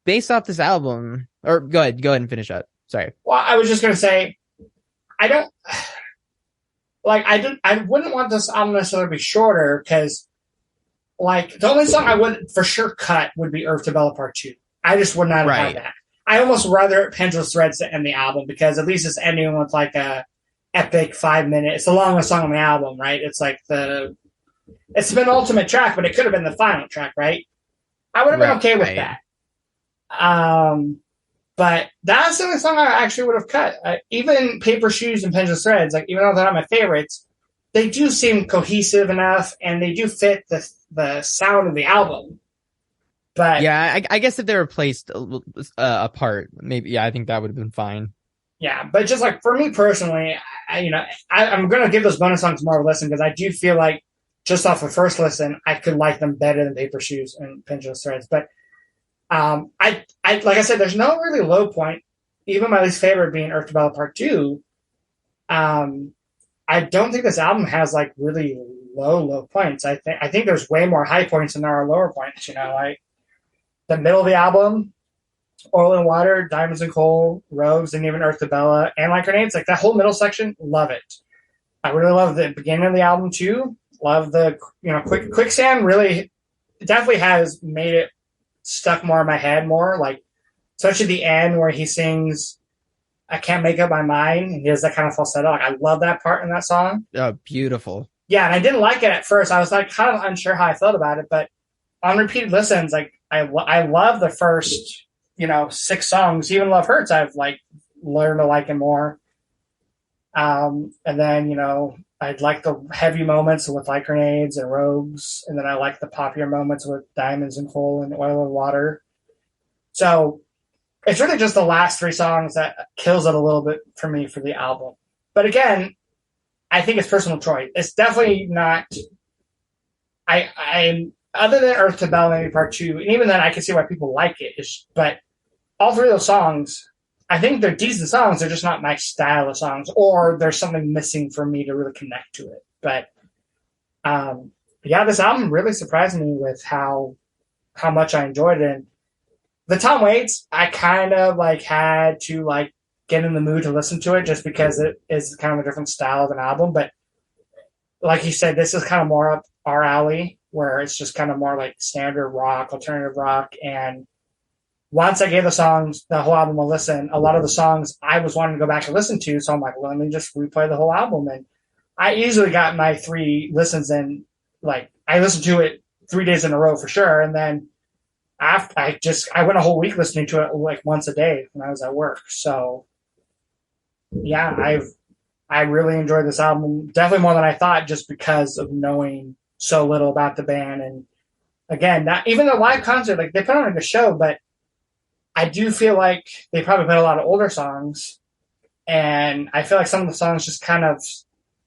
based off this album, or go ahead and finish up. Sorry. Well, I was just gonna say, I wouldn't want this album necessarily to be shorter because, like, the only song I would for sure cut would be Earth Develop Part 2. I just would not have had that. I almost rather Pendulous Threads to end the album because at least it's ending with like a epic 5 minute. It's the longest song on the album, right? It's like it's the penultimate track, but it could have been the final track, right? I would have been okay with that. But that's the only song I actually would have cut. Even Paper Shoes and Pendulous Threads, like even though they're not my favorites, they do seem cohesive enough and they do fit the sound of the album. But yeah, I guess if they were placed apart, maybe, yeah, I think that would have been fine. Yeah, but just like for me personally, I'm going to give those bonus songs more of a listen because I do feel like just off the first listen, I could like them better than Paper Shoes and Pendulous Threads. But I like I said, there's no really low point. Even my least favorite being Earth Develop Part 2. I don't think this album has like really low points. I think there's way more high points than there are lower points. You know, like the middle of the album, Oil and Water, Diamonds and Coal, Rogues, and even Earth to Bella, and Like Grenades, like that whole middle section, love it. I really love the beginning of the album too. Love the Quicksand. Really, definitely has made it stuck more in my head more. Like especially the end where he sings I can't make up my mind. And he has that kind of falsetto. Like I love that part in that song. Oh, beautiful. Yeah, and I didn't like it at first. I was like kind of unsure how I felt about it, but on repeated listens, like I love the first 6 songs. Even Love Hurts, I've like learned to like it more. And then I like the heavy moments with like Grenades and Rogues, and then I like the poppier moments with Diamonds and Coal and Oil and Water. So it's really just the last 3 songs that kills it a little bit for me for the album. But again, I think it's personal choice. It's definitely not. I other than Earth to Bell, maybe part 2, and even then, I can see why people like it. But all 3 of those songs, I think they're decent songs. They're just not my style of songs, or there's something missing for me to really connect to it. But yeah, this album really surprised me with how much I enjoyed it. And the Tom Waits, I kind of like had to like get in the mood to listen to it just because it is kind of a different style of an album. But like you said, this is kind of more up our alley, where it's just kind of more like standard rock, alternative rock. And once I gave the whole album a listen, a lot of the songs I was wanting to go back and listen to. So I'm like, well, let me just replay the whole album. And I easily got my 3 listens in. Like I listened to it 3 days in a row for sure. And then after I went a whole week listening to it like once a day when I was at work. So yeah, I really enjoyed this album, definitely more than I thought, just because of knowing so little about the band. And again, not even the live concert, like they put on a good show, but I do feel like they probably played a lot of older songs, and I feel like some of the songs just kind of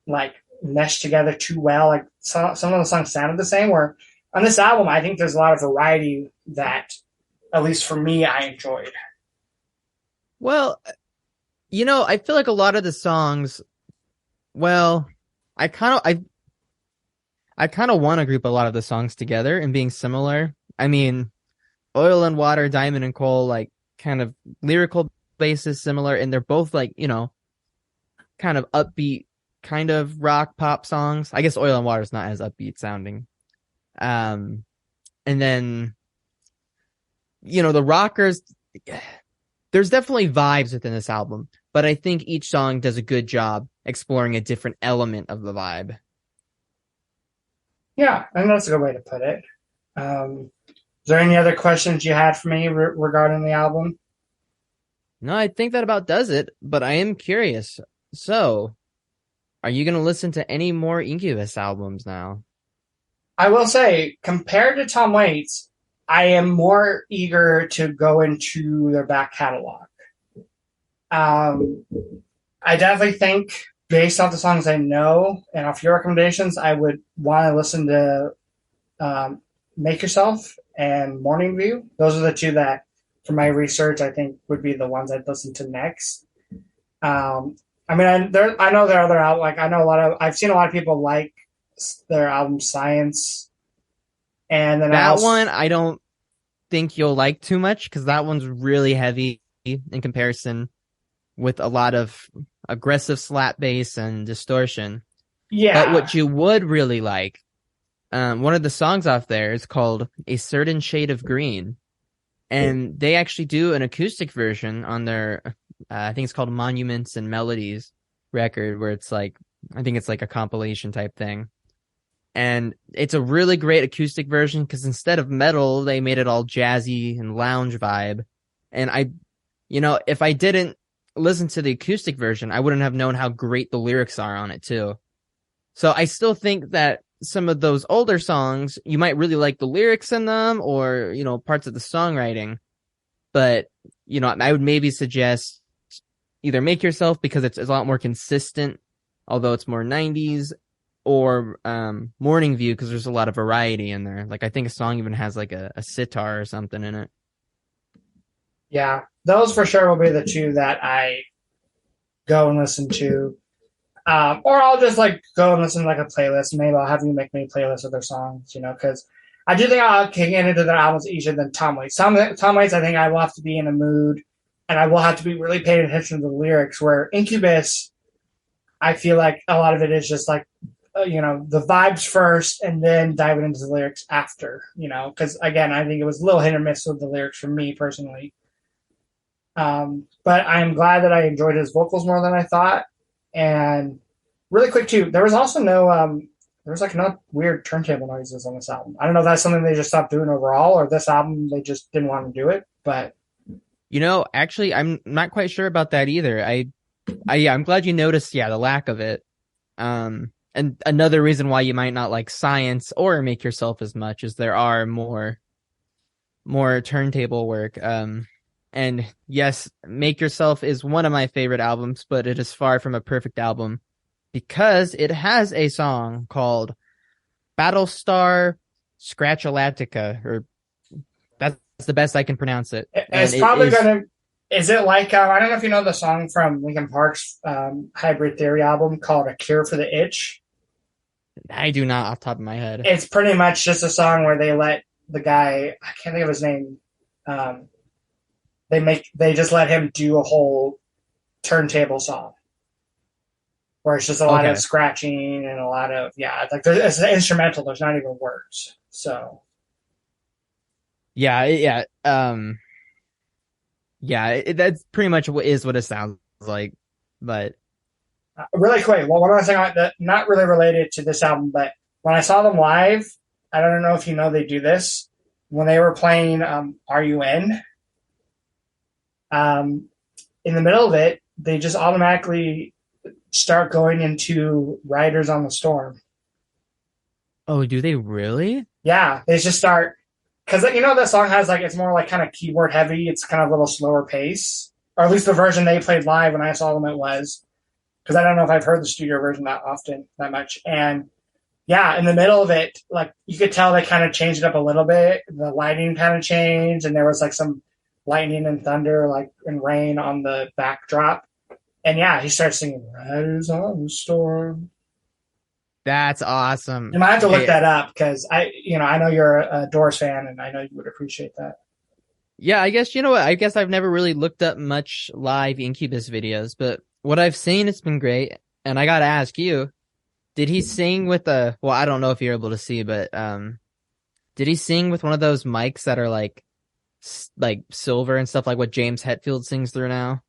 like meshed together too well. Like some of the songs sounded the same. Where on this album, I think there's a lot of variety that, at least for me, I enjoyed. Well, I feel like a lot of the songs. Well, I kind of want to group a lot of the songs together and being similar. I mean, Oil and Water, Diamond and Coal, like kind of lyrical basis similar, and they're both like, kind of upbeat, kind of rock pop songs. I guess Oil and Water is not as upbeat sounding. And then, the rockers, there's definitely vibes within this album, but I think each song does a good job exploring a different element of the vibe. Yeah, I think that's a good way to put it. Is there any other questions you had for me regarding the album? No, I think that about does it, but I am curious. So, are you going to listen to any more Incubus albums now? I will say, compared to Tom Waits, I am more eager to go into their back catalog. I definitely think, based off the songs I know and off your recommendations, I would want to listen to Make Yourself and Morning View. Those are the 2 that, from my research, I think would be the ones I'd listen to next. I mean, I know there are other albums. Like I've seen a lot of people like their album Science, and then that one I don't think you'll like too much because that one's really heavy in comparison with a lot of aggressive slap bass and distortion. Yeah. But what you would really like, one of the songs off there is called A Certain Shade of Green. And they actually do an acoustic version on their, I think it's called Monuments and Melodies record, where it's like, I think it's like a compilation type thing. And it's a really great acoustic version because instead of metal, they made it all jazzy and lounge vibe. And if I didn't listen to the acoustic version, I wouldn't have known how great the lyrics are on it too. So I still think that some of those older songs, you might really like the lyrics in them or, parts of the songwriting. But, I would maybe suggest either Make Yourself because it's a lot more consistent, although it's more 90s, or Morning View because there's a lot of variety in there. Like I think a song even has like a sitar or something in it. Yeah, those for sure will be the 2 that I go and listen to. Or I'll just like go and listen to like a playlist. Maybe I'll have you make me a playlist of their songs, because I do think I'll get into their albums easier than Tom Waits. Tom Waits, I think I will have to be in a mood and I will have to be really paying attention to the lyrics, where Incubus, I feel like a lot of it is just like, the vibes first and then diving into the lyrics after, because again, I think it was a little hit or miss with the lyrics for me personally. But I'm glad that I enjoyed his vocals more than I thought. And really quick too, there was also no there was like no weird turntable noises on this album. I don't know if that's something they just stopped doing overall, or this album they just didn't want to do it. But Actually, I'm not quite sure about that either. Yeah, I'm glad you noticed, yeah, the lack of it. And another reason why you might not like Science or Make Yourself as much is there are more turntable work. And yes, Make Yourself is one of my favorite albums, but it is far from a perfect album because it has a song called Battlestar Scratchalatica, or that's the best I can pronounce it. And it's it probably is, gonna. Is it like I don't know if you know the song from Linkin Park's Hybrid Theory album called "A Cure for the Itch." I do not off the top of my head. It's pretty much just a song where they let the guy, I can't think of his name. Um, they just let him do a whole turntable song where it's just a lot of Okay. scratching and a lot of like it's an instrumental. There's not even words. So Yeah, that's pretty much what it sounds like. But really quick, well, one other thing that not really related to this album, but when I saw them live, I don't know if you know they do this when they were playing RUN. Um, in the middle of it, they just automatically start going into Riders on the Storm. oh, do they really? Yeah, they just start because that song has like it's more like kind of keyboard heavy. It's kind of a little slower pace, or at least the version they played live when I saw them it was. Because I don't know if I've heard the studio version that much. And yeah, in the middle of it, like you could tell they kind of changed it up a little bit. The lighting kind of changed, and there was like some lightning and thunder, like and rain on the backdrop. And yeah, he starts singing "Riders on the Storm." That's awesome. You might have to look Hey, that up because I know you're a Doors fan, and I know you would appreciate that. yeah, I guess you know what? I guess I've never really looked up much live Incubus videos, but what I've seen, it's been great. And I gotta ask you, did he sing with well, I don't know if you're able to see, but did he sing with one of those mics that are like silver and stuff like what James Hetfield sings through now?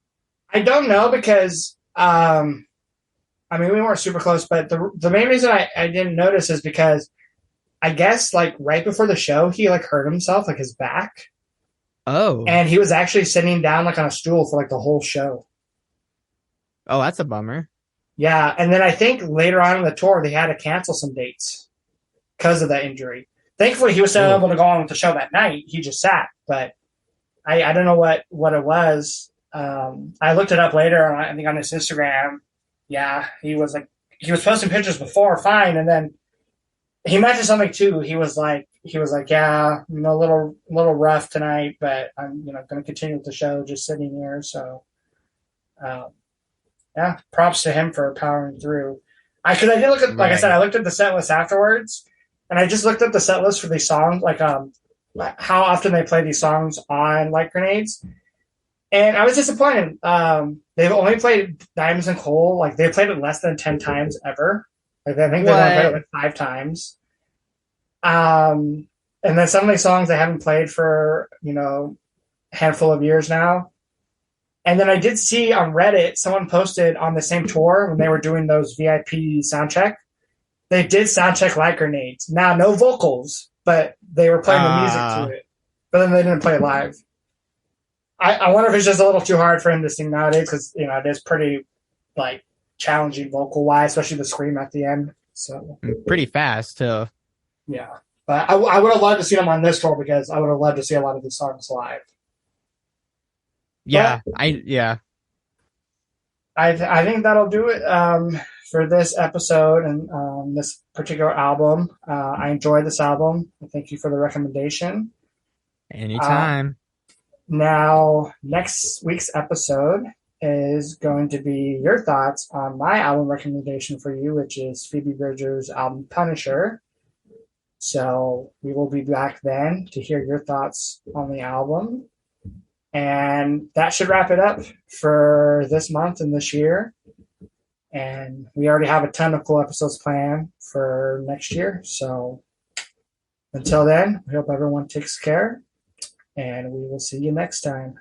I don't know because I mean we weren't super close, but the main reason I didn't notice is because I guess like right before the show he like hurt himself like his back, Oh. and he was actually sitting down like on a stool for like the whole show. Oh, that's a bummer. Yeah, and then I think later on in the tour they had to cancel some dates because of that injury. Thankfully, he was still Oh. able to go on with the show that night. He just sat, but I don't know what it was. I looked it up later. I think on his Instagram. Yeah, he was posting pictures before, fine, and then he mentioned something too. He was like, yeah, a little rough tonight, but I'm going to continue with the show, just sitting here. So, um, yeah, props to him for powering through. Because I did look at, like I said, Right. I looked at the set list afterwards, and I just looked at the set list for these songs, like how often they play these songs on Light Grenades, and I was disappointed. They've only played Diamonds and Coal, like they played it less than 10 times ever. Like I think they've only played it What? like 5 times. And then some of these songs they haven't played for a handful of years now. And then I did see on Reddit someone posted on the same tour when they were doing those VIP soundcheck. They did soundcheck Like Grenades. Now, no vocals, but they were playing the music to Uh, it. But then they didn't play it live. I wonder if it's just a little too hard for him to sing nowadays because it is pretty like challenging vocal wise, especially the scream at the end. So Pretty fast too. yeah, but I would have loved to see him on this tour because I would have loved to see a lot of these songs live. But Yeah. I think that'll do it for this episode and this particular album. I enjoyed this album. Thank you for the recommendation. Uh, Anytime. Now, next week's episode is going to be your thoughts on my album recommendation for you, which is Phoebe Bridgers' album Punisher. So we will be back then to hear your thoughts on the album. And that should wrap it up for this month and this year. And we already have a ton of cool episodes planned for next year. So until then, we hope everyone takes care, and we will see you next time.